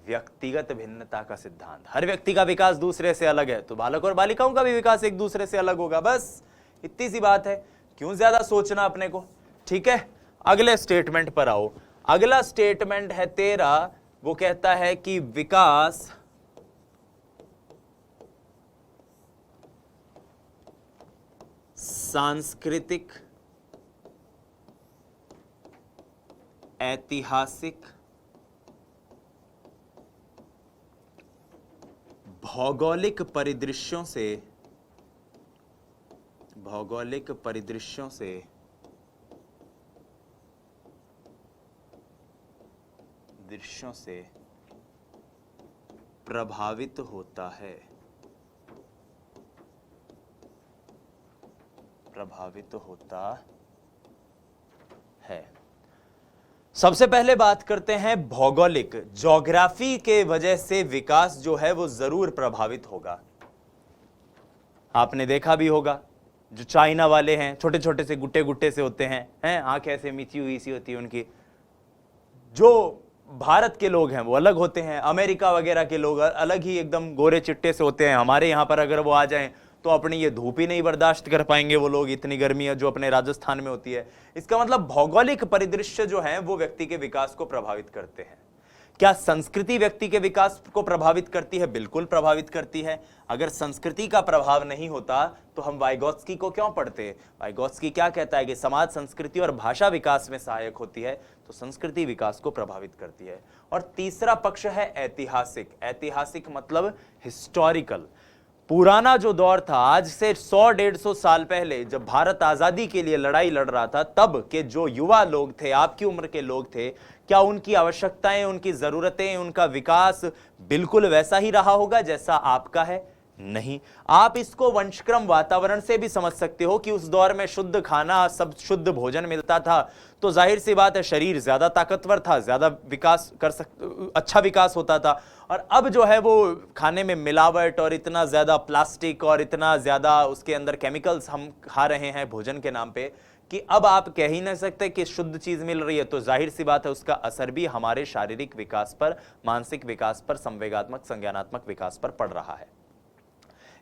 व्यक्तिगत भिन्नता का सिद्धांत। हर व्यक्ति का विकास दूसरे से अलग है, तो बालक और बालिकाओं का भी विकास एक दूसरे से अलग होगा। बस इतनी सी बात है, क्यों ज्यादा सोचना अपने को। ठीक है, अगले स्टेटमेंट पर आओ। अगला स्टेटमेंट है 13, वो कहता है कि विकास सांस्कृतिक, ऐतिहासिक, भौगोलिक परिदृश्यों से भौगोलिक परिदृश्यों से प्रभावित होता है। सबसे पहले बात करते हैं भौगोलिक, ज्योग्राफी के वजह से विकास जो है वो जरूर प्रभावित होगा। आपने देखा भी होगा जो चाइना वाले हैं, छोटे छोटे से गुट्टे गुट्टे से होते हैं, आंख ऐसे मीची हुई सी होती है उनकी। जो भारत के लोग हैं वो अलग होते हैं, अमेरिका वगैरह के लोग अलग ही एकदम गोरे चिट्टे से होते हैं। हमारे यहाँ पर अगर वो आ जाएं तो अपनी ये धूप ही नहीं बर्दाश्त कर पाएंगे वो लोग, इतनी गर्मी है जो अपने राजस्थान में होती है। इसका मतलब भौगोलिक परिदृश्य जो है वो व्यक्ति के विकास को प्रभावित करते हैं। क्या संस्कृति व्यक्ति के विकास को प्रभावित करती है? बिल्कुल प्रभावित करती है। अगर संस्कृति का प्रभाव नहीं होता तो हम वाइगोत्स्की को क्यों पढ़ते? वाइगोत्स्की क्या कहता है कि समाज, संस्कृति और भाषा विकास में सहायक होती है, तो संस्कृति विकास को प्रभावित करती है। और तीसरा पक्ष है ऐतिहासिक। ऐतिहासिक मतलब हिस्टोरिकल। पुराना जो दौर था, आज से 100-150 साल पहले जब भारत आजादी के लिए लड़ाई लड़ रहा था, तब के जो युवा लोग थे, आपकी उम्र के लोग थे, क्या उनकी आवश्यकताएं, उनकी जरूरतें, उनका विकास बिल्कुल वैसा ही रहा होगा जैसा आपका है? नहीं। आप इसको वंशक्रम वातावरण से भी समझ सकते हो कि उस दौर में शुद्ध खाना, सब शुद्ध भोजन मिलता था, तो जाहिर सी बात है शरीर ज्यादा ताकतवर था, ज्यादा विकास अच्छा विकास होता था। और अब जो है वो खाने में मिलावट और इतना ज्यादा प्लास्टिक और इतना ज्यादा उसके अंदर केमिकल्स हम खा रहे हैं भोजन के नाम पे, कि अब आप कह ही नहीं सकते कि शुद्ध चीज मिल रही है। तो जाहिर सी बात है उसका असर भी हमारे शारीरिक विकास पर, मानसिक विकास पर, संवेगात्मक, संज्ञानात्मक विकास पर पड़ रहा है।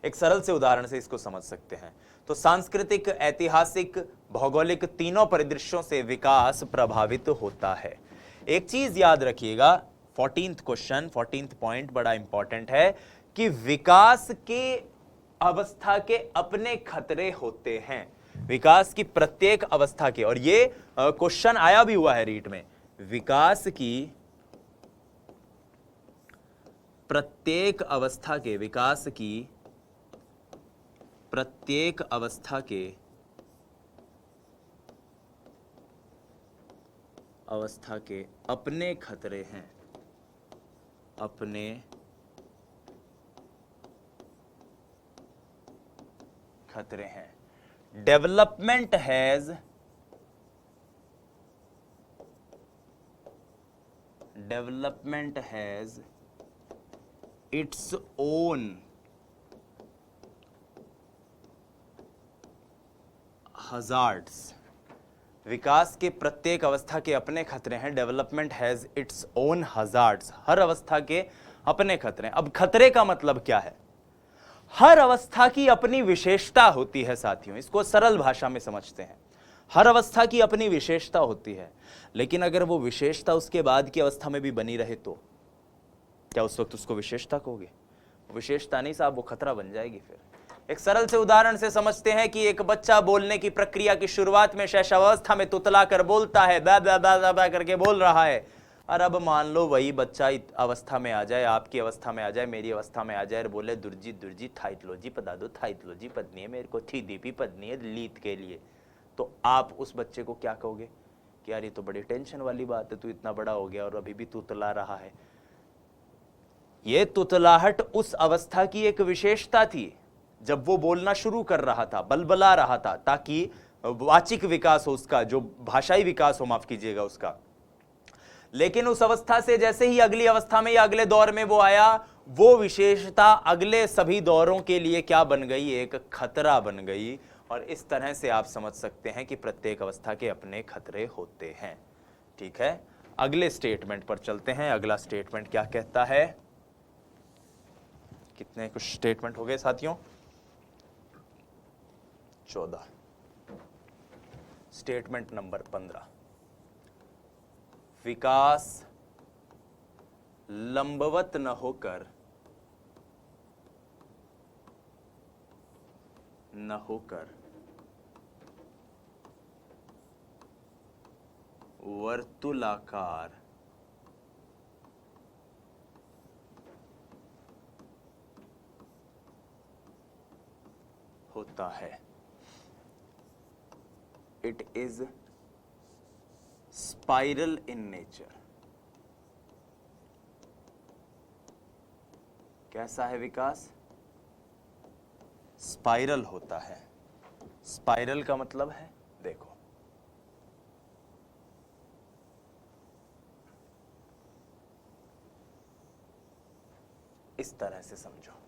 एक सरल से उदाहरण से इसको समझ सकते हैं। तो सांस्कृतिक, ऐतिहासिक, भौगोलिक तीनों परिदृश्यों से विकास प्रभावित होता है। एक चीज याद रखिएगा, 14th क्वेश्चन, 14th पॉइंट बड़ा इंपॉर्टेंट है कि विकास के अवस्था के अपने खतरे होते हैं। विकास की प्रत्येक अवस्था के, और ये क्वेश्चन आया भी हुआ है रीट में, विकास की प्रत्येक अवस्था के, विकास की प्रत्येक अवस्था के अपने खतरे हैं, अपने खतरे हैं। Development has its own hazards. विकास के प्रत्येक अवस्था के अपने खतरे हैं। Development has its own hazards. हर अवस्था के अपने खतरे हैं। अब खतरे का मतलब क्या है? हर अवस्था की अपनी विशेषता होती है साथियों, इसको सरल भाषा में समझते हैं। हर अवस्था की अपनी विशेषता होती है, लेकिन अगर वो विशेषता उसके बाद की अवस्था में भी बनी रहे तो क्या उस वक्त उसको विशेषता कहोगे? विशेषता नहीं साहब, वो खतरा बन जाएगी। फिर एक सरल से उदाहरण से समझते हैं कि एक बच्चा बोलने की प्रक्रिया की शुरुआत में शैशवावस्था में तुतला कर बोलता है, दा दा दा दा दा करके बोल रहा है। और अब मान लो वही बच्चा अवस्था में आ जाए, आपकी अवस्था में आ जाए, मेरी अवस्था में आ जाए और बोले दुर्जी दुर्जी थाइटलोजी पदा दो, थाइटलोजी पदनी है मेरे को, थी दीपी पदनी है लीत के लिए। तो आप उस बच्चे को क्या कहोगे कि यार ये तो बड़ी टेंशन वाली बात है, तू इतना बड़ा हो गया और अभी भी तुतला रहा है। ये तुतलाहट उस अवस्था की एक विशेषता थी जब वो बोलना शुरू कर रहा था, बलबला रहा था, ताकि वाचिक विकास हो उसका, जो भाषाई विकास हो, माफ कीजिएगा, उसका। लेकिन उस अवस्था से जैसे ही अगली अवस्था में या अगले दौर में वो आया, वो विशेषता अगले सभी दौरों के लिए क्या बन गई? एक खतरा बन गई। और इस तरह से आप समझ सकते हैं कि प्रत्येक अवस्था के अपने खतरे होते हैं। ठीक है, अगले स्टेटमेंट पर चलते हैं। अगला स्टेटमेंट क्या कहता है? कितने कुछ स्टेटमेंट हो गए साथियों? 14। स्टेटमेंट नंबर 15, विकास लंबवत न होकर वर्तुलाकार होता है। It is spiral in nature. कैसा है विकास? स्पाइरल होता है। स्पाइरल का मतलब है, देखो, इस तरह से समझो।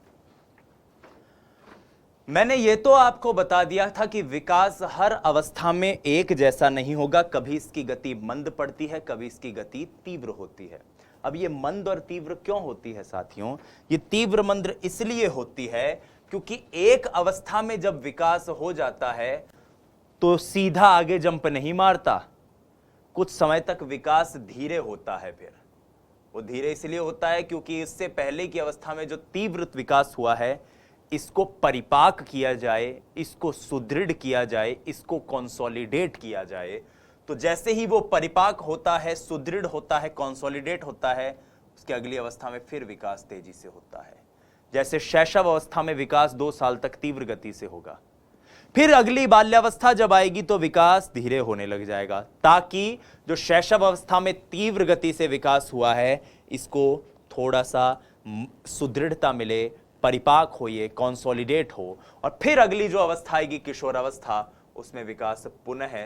मैंने ये तो आपको बता दिया था कि विकास हर अवस्था में एक जैसा नहीं होगा। कभी इसकी गति मंद पड़ती है, कभी इसकी गति तीव्र होती है। अब ये मंद और तीव्र क्यों होती है साथियों? ये तीव्र मंद इसलिए होती है क्योंकि एक अवस्था में जब विकास हो जाता है तो सीधा आगे जंप नहीं मारता। कुछ समय तक विकास धीरे होता है। फिर वो धीरे इसलिए होता है क्योंकि इससे पहले की अवस्था में जो तीव्र विकास हुआ है, इसको परिपाक किया जाए, इसको सुदृढ़ किया जाए, इसको कंसोलिडेट किया जाए। तो जैसे ही वो परिपाक होता है, सुदृढ़ होता है, कंसोलिडेट होता है, उसकी अगली अवस्था में फिर विकास तेजी से होता है। जैसे शैशव अवस्था में विकास 2 साल तक तीव्र गति से होगा, फिर अगली बाल्यावस्था जब आएगी तो विकास धीरे होने लग जाएगा, ताकि जो शैशव अवस्था में तीव्र गति से विकास हुआ है इसको थोड़ा सा सुदृढ़ता मिले, परिपाक हो, ये कंसोलिडेट हो, और फिर अगली जो अवस्था आएगी किशोर अवस्था, उसमें विकास पुनः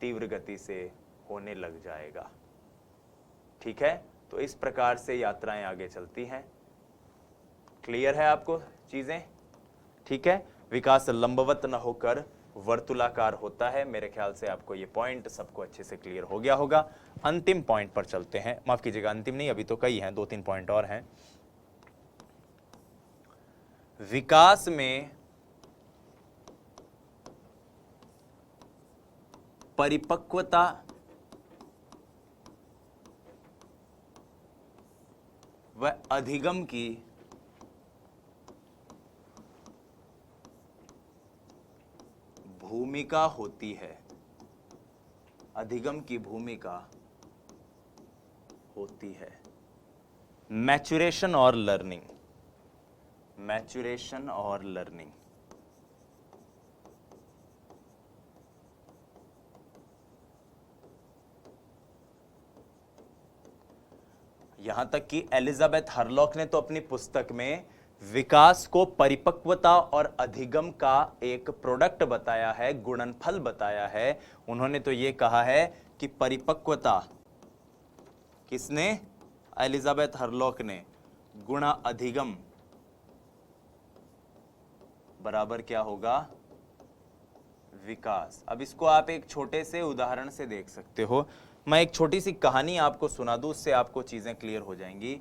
तीव्र गति से होने लग जाएगा। ठीक है, तो इस प्रकार से यात्राएं आगे चलती हैं। क्लियर है आपको चीजें? ठीक है, विकास लंबवत न होकर वर्तुलाकार होता है। मेरे ख्याल से आपको ये पॉइंट सबको अच्छे से क्लियर हो गया होगा। अंतिम पॉइंट पर चलते हैं। माफ कीजिएगा, अंतिम नहीं, अभी तो कई हैं, 2-3 पॉइंट और हैं। विकास में परिपक्वता व अधिगम की भूमिका होती है। अधिगम की भूमिका होती है। मैच्योरेशन और लर्निंग, मैच्योरेशन और लर्निंग। यहां तक कि एलिजाबेथ हरलॉक ने तो अपनी पुस्तक में विकास को परिपक्वता और अधिगम का एक प्रोडक्ट बताया है, गुणनफल बताया है। उन्होंने तो यह कहा है कि परिपक्वता, किसने? एलिजाबेथ हरलॉक ने, गुणा अधिगम बराबर क्या होगा? विकास। अब इसको आप एक छोटे से उदाहरण से देख सकते हो। मैं एक छोटी सी कहानी आपको सुना दूं, उससे आपको चीजें क्लियर हो जाएंगी।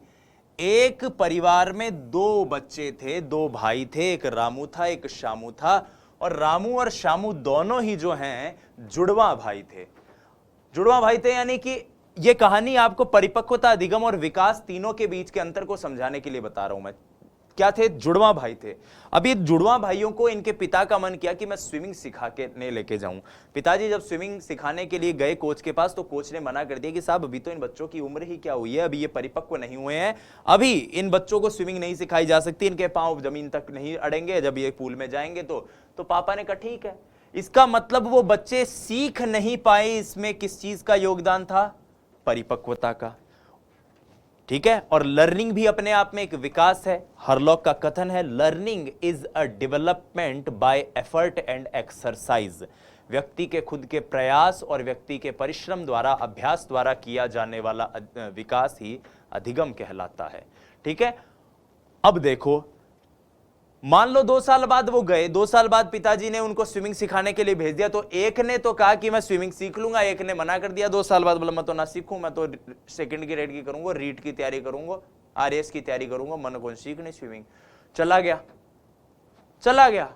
एक परिवार में 2 बच्चे थे, 2 भाई थे, एक रामू था, एक शामू था, और रामू और शामू दोनों ही जो हैं जुड़वा भाई थे। जुड़वा भाई थे यानी कि यह कहानी आपको परिपक्वता, अधिगम और विकास तीनों के बीच के अंतर को समझाने के लिए बता रहा हूं मैं। क्या थे? जुड़वा भाई थे। अब ये जुड़वा भाइयों को इनके पिता का मन किया कि मैं स्विमिंग सिखा के ने लेके जाऊं। पिताजी जब स्विमिंग सिखाने के लिए गए कोच के पास, तो कोच ने मना कर दिया कि साहब अभी तो इन बच्चों की उम्र ही क्या हुई है, अभी ये परिपक्व नहीं हुए हैं, अभी इन बच्चों को स्विमिंग नहीं सिखाई जा सकती, इनके पांव जमीन तक नहीं अड़ेंगे जब ये पूल में जाएंगे। तो पापा ने कहा ठीक है। इसका मतलब वो बच्चे सीख नहीं पाए। इसमें किस चीज का योगदान था? परिपक्वता का। ठीक है, और लर्निंग भी अपने आप में एक विकास है। हरलॉक का कथन है, learning is a development bye effort and exercise. व्यक्ति के खुद के प्रयास और व्यक्ति के परिश्रम द्वारा, अभ्यास द्वारा किया जाने वाला विकास ही अधिगम कहलाता है। ठीक है, अब देखो, मान लो 2 साल बाद वो गए, 2 साल बाद पिताजी ने उनको स्विमिंग सिखाने के लिए भेज दिया। तो एक ने तो कहा कि मैं स्विमिंग सीख लूंगा, एक ने मना कर दिया 2 साल बाद, बोला मैं तो ना सीखूं, मैं तो सेकंड ग्रेड की करूंगा, रीट की तैयारी करूंगा, आरएस की तैयारी करूंगा, मन कौन सीखने स्विमिंग। चला गया।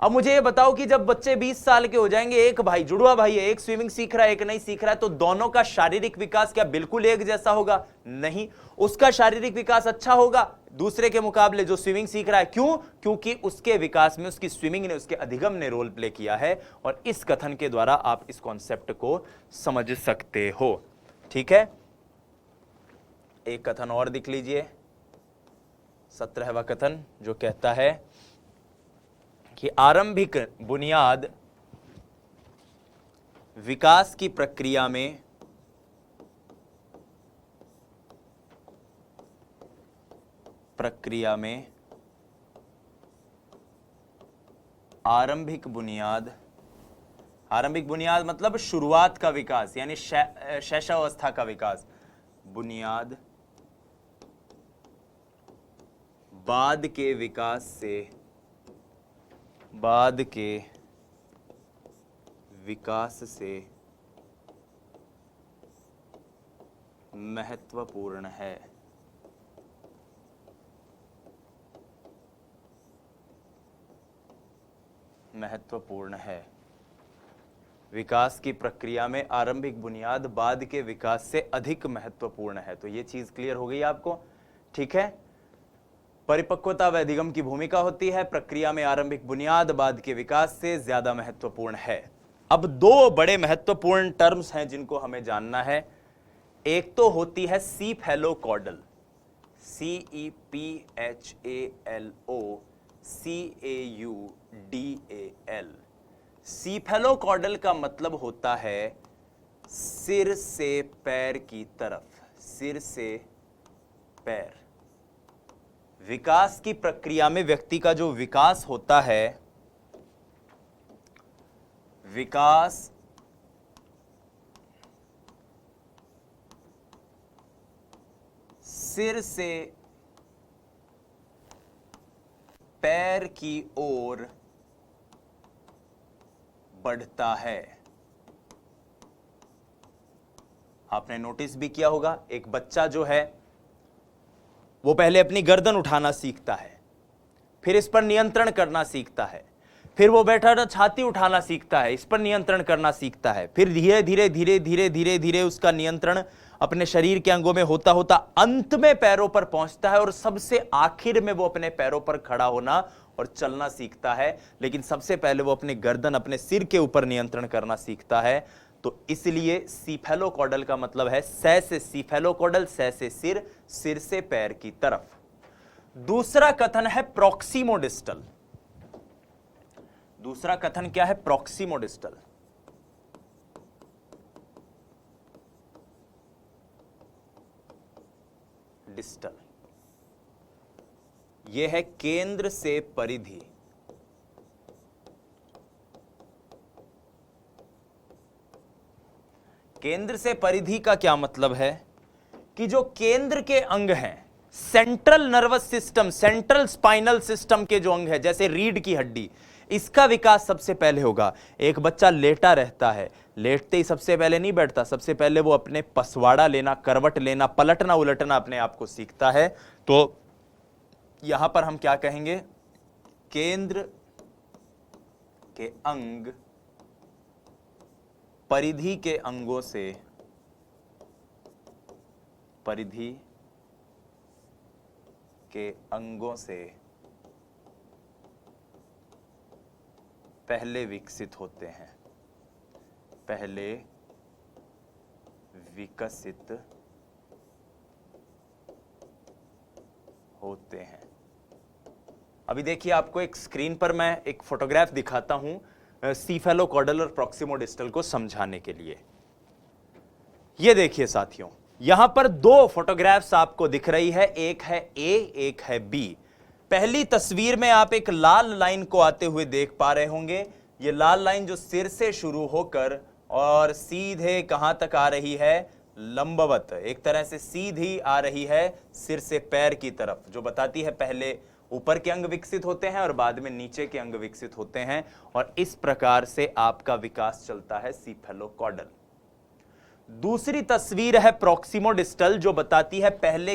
अब मुझे ये बताओ कि जब बच्चे 20 साल के हो जाएंगे, एक भाई जुड़वा भाई है, एक स्विमिंग सीख रहा है, एक नहीं सीख रहा है, तो दोनों का शारीरिक विकास क्या बिल्कुल एक जैसा होगा? नहीं। उसका शारीरिक विकास अच्छा होगा दूसरे के मुकाबले जो स्विमिंग सीख रहा है। क्यों? क्योंकि उसके विकास में उसकी स्विमिंग ने, उसके अधिगम ने रोल प्ले किया है। और इस कथन के द्वारा आप इस कॉन्सेप्ट को समझ सकते हो। ठीक है, एक कथन और देख लीजिए, 17वां कथन, जो कहता है कि आरंभिक बुनियाद विकास की प्रक्रिया में आरंभिक बुनियाद मतलब शुरुआत का विकास, यानी शैशवावस्था का विकास। बुनियाद बाद के विकास से महत्वपूर्ण है। विकास की प्रक्रिया में आरंभिक बुनियाद बाद के विकास से अधिक महत्वपूर्ण है। तो ये चीज क्लियर हो गई आपको, ठीक है। परिपक्वता व अधिगम की भूमिका होती है प्रक्रिया में आरंभिक बुनियाद बाद के विकास से ज्यादा महत्वपूर्ण है। अब दो बड़े महत्वपूर्ण टर्म्स हैं जिनको हमें जानना है। एक तो होती है सीफेलोकॉडल, CEPHALOCAUDAL। सीफेलोकॉडल का मतलब होता है सिर से पैर की तरफ, सिर से पैर। विकास की प्रक्रिया में व्यक्ति का जो विकास होता है, विकास सिर से पैर की ओर बढ़ता है। आपने नोटिस भी किया होगा, एक बच्चा जो है वो पहले अपनी गर्दन उठाना सीखता है, फिर इस पर नियंत्रण करना सीखता है, फिर वो बैठा छाती उठाना सीखता है, इस पर नियंत्रण करना सीखता है, फिर धीरे धीरे धीरे धीरे धीरे धीरे उसका नियंत्रण अपने शरीर के अंगों में होता होता अंत में पैरों पर पहुंचता है, और सबसे आखिर में वो अपने पैरों पर खड़ा होना और चलना सीखता है। लेकिन सबसे पहले वो अपनी गर्दन, अपने सिर के ऊपर नियंत्रण करना सीखता है। तो इसलिए सीफेलोकॉडल का मतलब है सै से सीफेलोकॉडल, सै से सिर, सिर से पैर की तरफ। दूसरा कथन है प्रॉक्सिमोडिस्टल। दूसरा कथन क्या है? प्रॉक्सिमोडिस्टल। डिस्टल, यह है केंद्र से परिधि। केंद्र से परिधि का क्या मतलब है कि जो केंद्र के अंग हैं, central nervous system, central spinal system के जो अंग है, जैसे रीढ़ की हड्डी, इसका विकास सबसे पहले होगा। एक बच्चा लेटा रहता है, लेटते ही सबसे पहले नहीं बैठता, सबसे पहले वो अपने पसवाड़ा लेना, करवट लेना, पलटना उलटना अपने आप को सीखता है। तो यहां पर हम क्या कहेंगे? केंद्र के अंग परिधि के अंगों से, परिधि के अंगों से पहले विकसित होते हैं, पहले विकसित होते हैं। अभी देखिए, आपको एक स्क्रीन पर मैं एक फोटोग्राफ दिखाता हूं सीफेलोकॉडल और प्रॉक्सिमोडिस्टल को समझाने के लिए। ये देखिए साथियों, यहां पर दो फोटोग्राफ्स आपको दिख रही है, एक है ए, एक है बी। पहली तस्वीर में आप एक लाल लाइन को आते हुए देख पा रहे होंगे। ये लाल लाइन जो सिर से शुरू होकर और सीधे कहां तक आ रही है? लंबवत, एक तरह से सीधी आ रही है सिर से पैर की तरफ, जो बताती है पहले ऊपर के अंग विकसित होते हैं और बाद में नीचे के अंग विकसित होते हैं। और इस प्रकार से आपका विकास चलता है सीफेलोकॉडल। दूसरी तस्वीर है प्रॉक्सिमोडिस्टल, जो बताती है पहले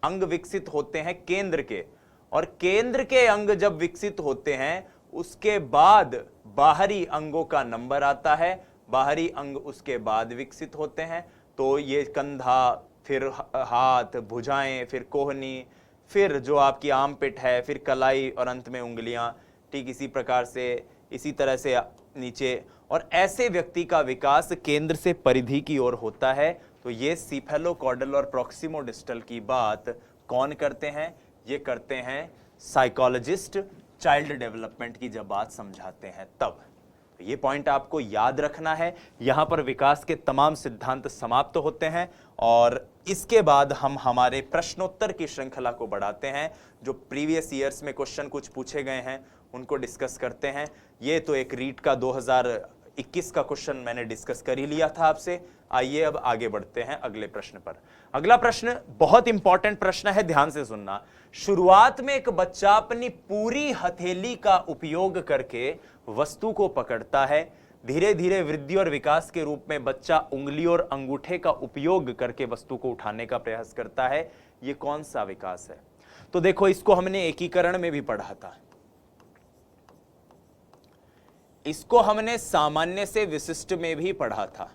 अंग विकसित होते हैं केंद्र के, और केंद्र के अंग जब विकसित होते हैं उसके बाद बाहरी अंगों का नंबर आता है, बाहरी अंग उसके बाद विकसित होते हैं। तो ये कंधा, फिर हाथ, भुजाएं, फिर कोहनी, फिर जो आपकी आर्मपिट है, फिर कलाई और अंत में उंगलियां। ठीक इसी प्रकार से, इसी तरह से नीचे, और ऐसे व्यक्ति का विकास केंद्र से परिधि की ओर होता है। तो ये सीफेलोकॉडल और प्रॉक्सिमोडिस्टल की बात कौन करते हैं? ये करते हैं साइकोलॉजिस्ट, चाइल्ड डेवलपमेंट की जब बात समझाते हैं तब। तो ये पॉइंट आपको याद रखना है। यहां पर विकास के तमाम सिद्धांत समाप्त होते हैं और इसके बाद हम हमारे प्रश्नोत्तर की श्रृंखला को बढ़ाते हैं। जो प्रीवियस ईयर्स में क्वेश्चन कुछ पूछे गए हैं उनको डिस्कस करते हैं। ये तो एक रीट का 2021 का क्वेश्चन मैंने डिस्कस कर ही लिया था आपसे। आइए अब आगे बढ़ते हैं अगले प्रश्न पर। अगला प्रश्न बहुत इंपॉर्टेंट प्रश्न है, ध्यान से सुनना। शुरुआत में एक बच्चा अपनी पूरी हथेली का उपयोग करके वस्तु को पकड़ता है। धीरे धीरे वृद्धि और विकास के रूप में बच्चा उंगली और अंगूठे का उपयोग करके वस्तु को उठाने का प्रयास करता है। यह कौन सा विकास है? तो देखो, इसको हमने एकीकरण में भी पढ़ा था, इसको हमने सामान्य से विशिष्ट में भी पढ़ा था।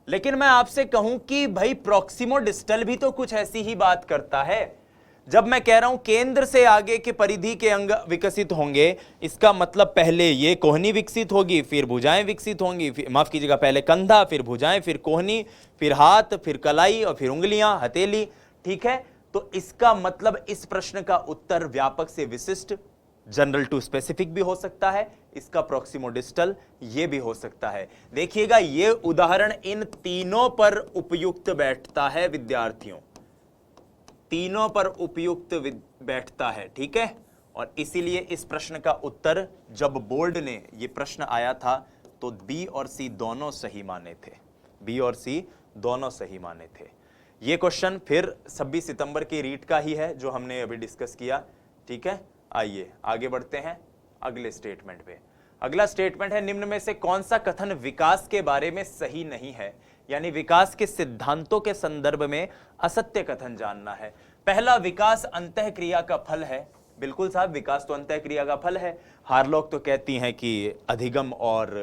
लेकिन मैं आपसे कहूं कि भाई प्रॉक्सिमो डिस्टल भी तो कुछ ऐसी ही बात करता है। जब मैं कह रहा हूं केंद्र से आगे के परिधि के अंग विकसित होंगे, इसका मतलब पहले ये कोहनी विकसित होगी, फिर भुजाएं विकसित होंगी, माफ कीजिएगा, पहले कंधा, फिर भुजाएं, फिर कोहनी, फिर हाथ, फिर कलाई और फिर उंगलियां, हथेली। ठीक है, तो इसका मतलब इस प्रश्न का उत्तर व्यापक से विशिष्ट, जनरल टू स्पेसिफिक भी हो सकता है। इसका प्रॉक्सिमो डिस्टल ये भी हो सकता है। देखिएगा, ये उदाहरण इन तीनों पर उपयुक्त बैठता है विद्यार्थियों, तीनों पर उपयुक्त बैठता है। ठीक है, और इसीलिए इस प्रश्न का उत्तर जब बोर्ड ने ये प्रश्न आया था तो बी और सी दोनों सही माने थे, बी और सी दोनों सही माने थे। ये क्वेश्चन फिर 26 सितंबर की रीट का ही है जो हमने अभी डिस्कस किया। ठीक है, आइए आगे बढ़ते हैं अगले स्टेटमेंट पे। अगला स्टेटमेंट है, निम्न में से कौन सा कथन विकास के बारे में सही नहीं है? यानी विकास के सिद्धांतों के संदर्भ में असत्य कथन जानना है। पहला, विकास अंतःक्रिया का फल है। बिल्कुल साहब, विकास तो अंतःक्रिया का फल है। हार्लॉक तो कहती हैं कि अधिगम और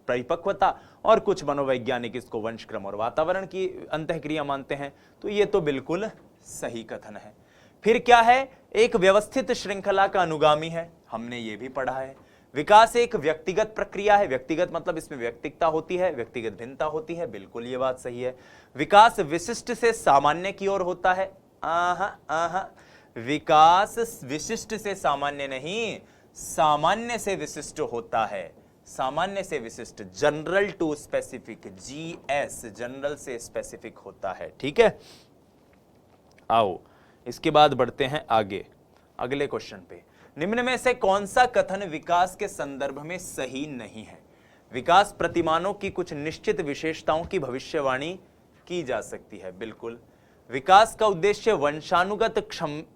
परिपक्वता, और कुछ मनोवैज्ञानिक इसको वंशक्रम और वातावरण की अंतःक्रिया मानते हैं। तो ये तो बिल्कुल सही कथन है। फिर क्या है? एक व्यवस्थित श्रृंखला का अनुगामी है, हमने ये भी पढ़ा है। विकास एक व्यक्तिगत प्रक्रिया है, व्यक्तिगत मतलब इसमें व्यक्तिकता होती है, व्यक्तिगत भिन्नता होती है, बिल्कुल ये बात सही है। विकास विशिष्ट से सामान्य की ओर होता है, विकास विशिष्ट से सामान्य नहीं, सामान्य से विशिष्ट होता है, सामान्य से विशिष्ट, general to specific, GS, general से स्पेसिफिक होता है। ठीक है, आओ इसके बाद बढ़ते हैं आगे अगले क्वेश्चन पे। निम्न में से कौन सा कथन विकास के संदर्भ में सही नहीं है? विकास प्रतिमानों की कुछ निश्चित विशेषताओं की भविष्यवाणी की जा सकती है, बिल्कुल। विकास का उद्देश्य वंशानुगत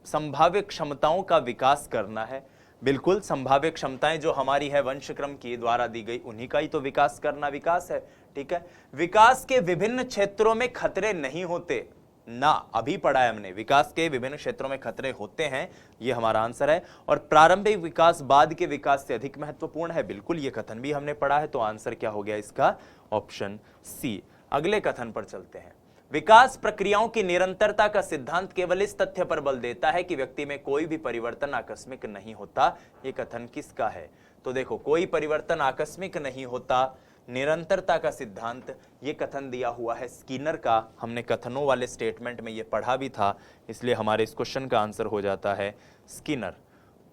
संभाव्य क्षमताओं का विकास करना है, बिल्कुल। संभाव्य क्षमताएं जो हमारी है वंशक्रम के द्वारा दी गई, उन्हीं का ही तो विकास करना विकास है। ठीक है, विकास के विभिन्न क्षेत्रों में खतरे नहीं होते ना, अभी पढ़ा है हमने, विकास के विभिन्न क्षेत्रों में खतरे होते हैं, ये हमारा आंसर है। और प्रारंभिक विकास बाद के विकास से अधिक महत्वपूर्ण है, बिल्कुल ये कथन भी हमने पढ़ा है। तो आंसर क्या हो गया इसका? Option C. अगले कथन पर चलते हैं। विकास प्रक्रियाओं की निरंतरता का सिद्धांत केवल इस तथ्य पर बल देता है कि व्यक्ति में कोई भी परिवर्तन आकस्मिक नहीं होता। ये कथन किसका है? तो देखो, कोई परिवर्तन आकस्मिक नहीं होता, निरंतरता का सिद्धांत, ये कथन दिया हुआ है स्किनर का। हमने कथनों वाले स्टेटमेंट में ये पढ़ा भी था, इसलिए हमारे इस क्वेश्चन का आंसर हो जाता है स्किनर।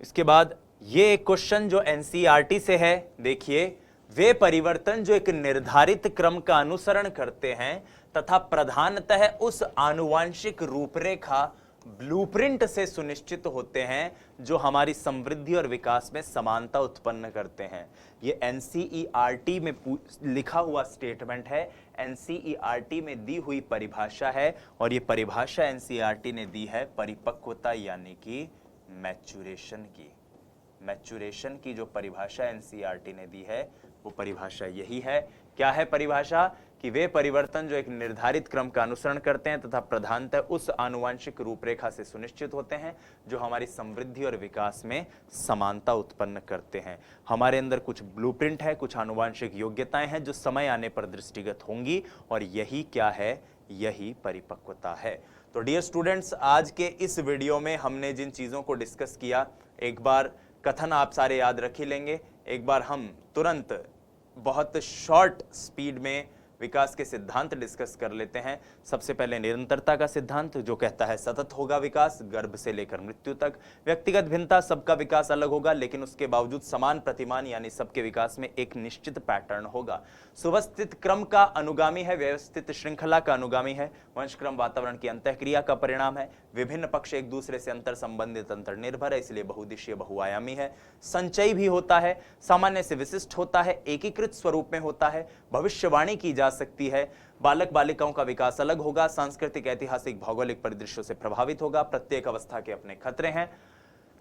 इसके बाद ये एक क्वेश्चन जो एनसीईआरटी से है, देखिए, वे परिवर्तन जो एक निर्धारित क्रम का अनुसरण करते हैं तथा प्रधानतः उस आनुवांशिक रूपरेखा ब्लूप्रिंट से सुनिश्चित होते हैं जो हमारी समृद्धि और विकास में समानता उत्पन्न करते हैं। ये एनसीईआरटी में लिखा हुआ स्टेटमेंट है, एनसीईआरटी में दी हुई परिभाषा है, और ये परिभाषा एनसीईआरटी ने दी है परिपक्वता यानी कि मैच्योरेशन की। मैच्योरेशन की जो परिभाषा एनसीईआरटी ने दी है वो परिभाषा यही है। क्या है परिभाषा? कि वे परिवर्तन जो एक निर्धारित क्रम का अनुसरण करते हैं तथा प्रधानतः उस आनुवांशिक रूपरेखा से सुनिश्चित होते हैं जो हमारी समृद्धि और विकास में समानता उत्पन्न करते हैं। हमारे अंदर कुछ ब्लूप्रिंट है, कुछ आनुवांशिक योग्यताएं हैं जो समय आने पर दृष्टिगत होंगी, और यही क्या है? यही परिपक्वता है। तो डियर स्टूडेंट्स, आज के इस वीडियो में हमने जिन चीजों को डिस्कस किया, एक बार कथन आप सारे याद रख ही लेंगे, एक बार हम तुरंत बहुत शॉर्ट स्पीड में विकास के सिद्धांत डिस्कस कर लेते हैं। सबसे पहले निरंतरता का सिद्धांत, जो कहता है सतत होगा विकास, गर्भ से लेकर मृत्यु तक। व्यक्तिगत भिन्नता, सबका विकास अलग होगा लेकिन उसके बावजूद समान प्रतिमान यानी सबके विकास में एक निश्चित पैटर्न होगा। सुव्यवस्थित क्रम का अनुगामी है, व्यवस्थित श्रृंखला का अनुगामी है। वंशक्रम वातावरण की अंतःक्रिया का परिणाम है। विभिन्न पक्ष एक दूसरे से अंतर संबंधित, अंतर निर्भर है, इसलिए बहुदिशीय बहुआयामी है। संचय भी होता है, सामान्य से विशिष्ट होता है, एकीकृत स्वरूप में होता है। भविष्यवाणी की जा सकती है। बालक बालिकाओं का विकास अलग होगा, सांस्कृतिक ऐतिहासिक भौगोलिक परिदृश्यों से प्रभावित होगा। प्रत्येक अवस्था के अपने खतरे हैं।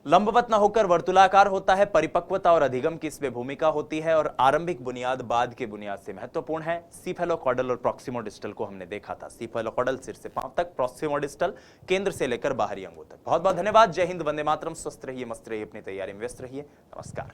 लंबवत न होकर वर्तुलाकार होता है। परिपक्वता और अधिगम की इसमें भूमिका होती है और आरंभिक बुनियाद बाद के बुनियाद से महत्वपूर्ण है। सीफेलोकॉडल और प्रॉक्सिमोडिस्टल को हमने देखा था। सीफेलोकॉडल सिर से पांव तक, प्रॉक्सिमोडिस्टल केंद्र से लेकर बाहरी अंगों तक। बहुत बहुत धन्यवाद। जय हिंद, वंदे मातरम। स्वस्थ रहिए, मस्त रहिए, अपनी तैयारी में व्यस्त रहिए। नमस्कार।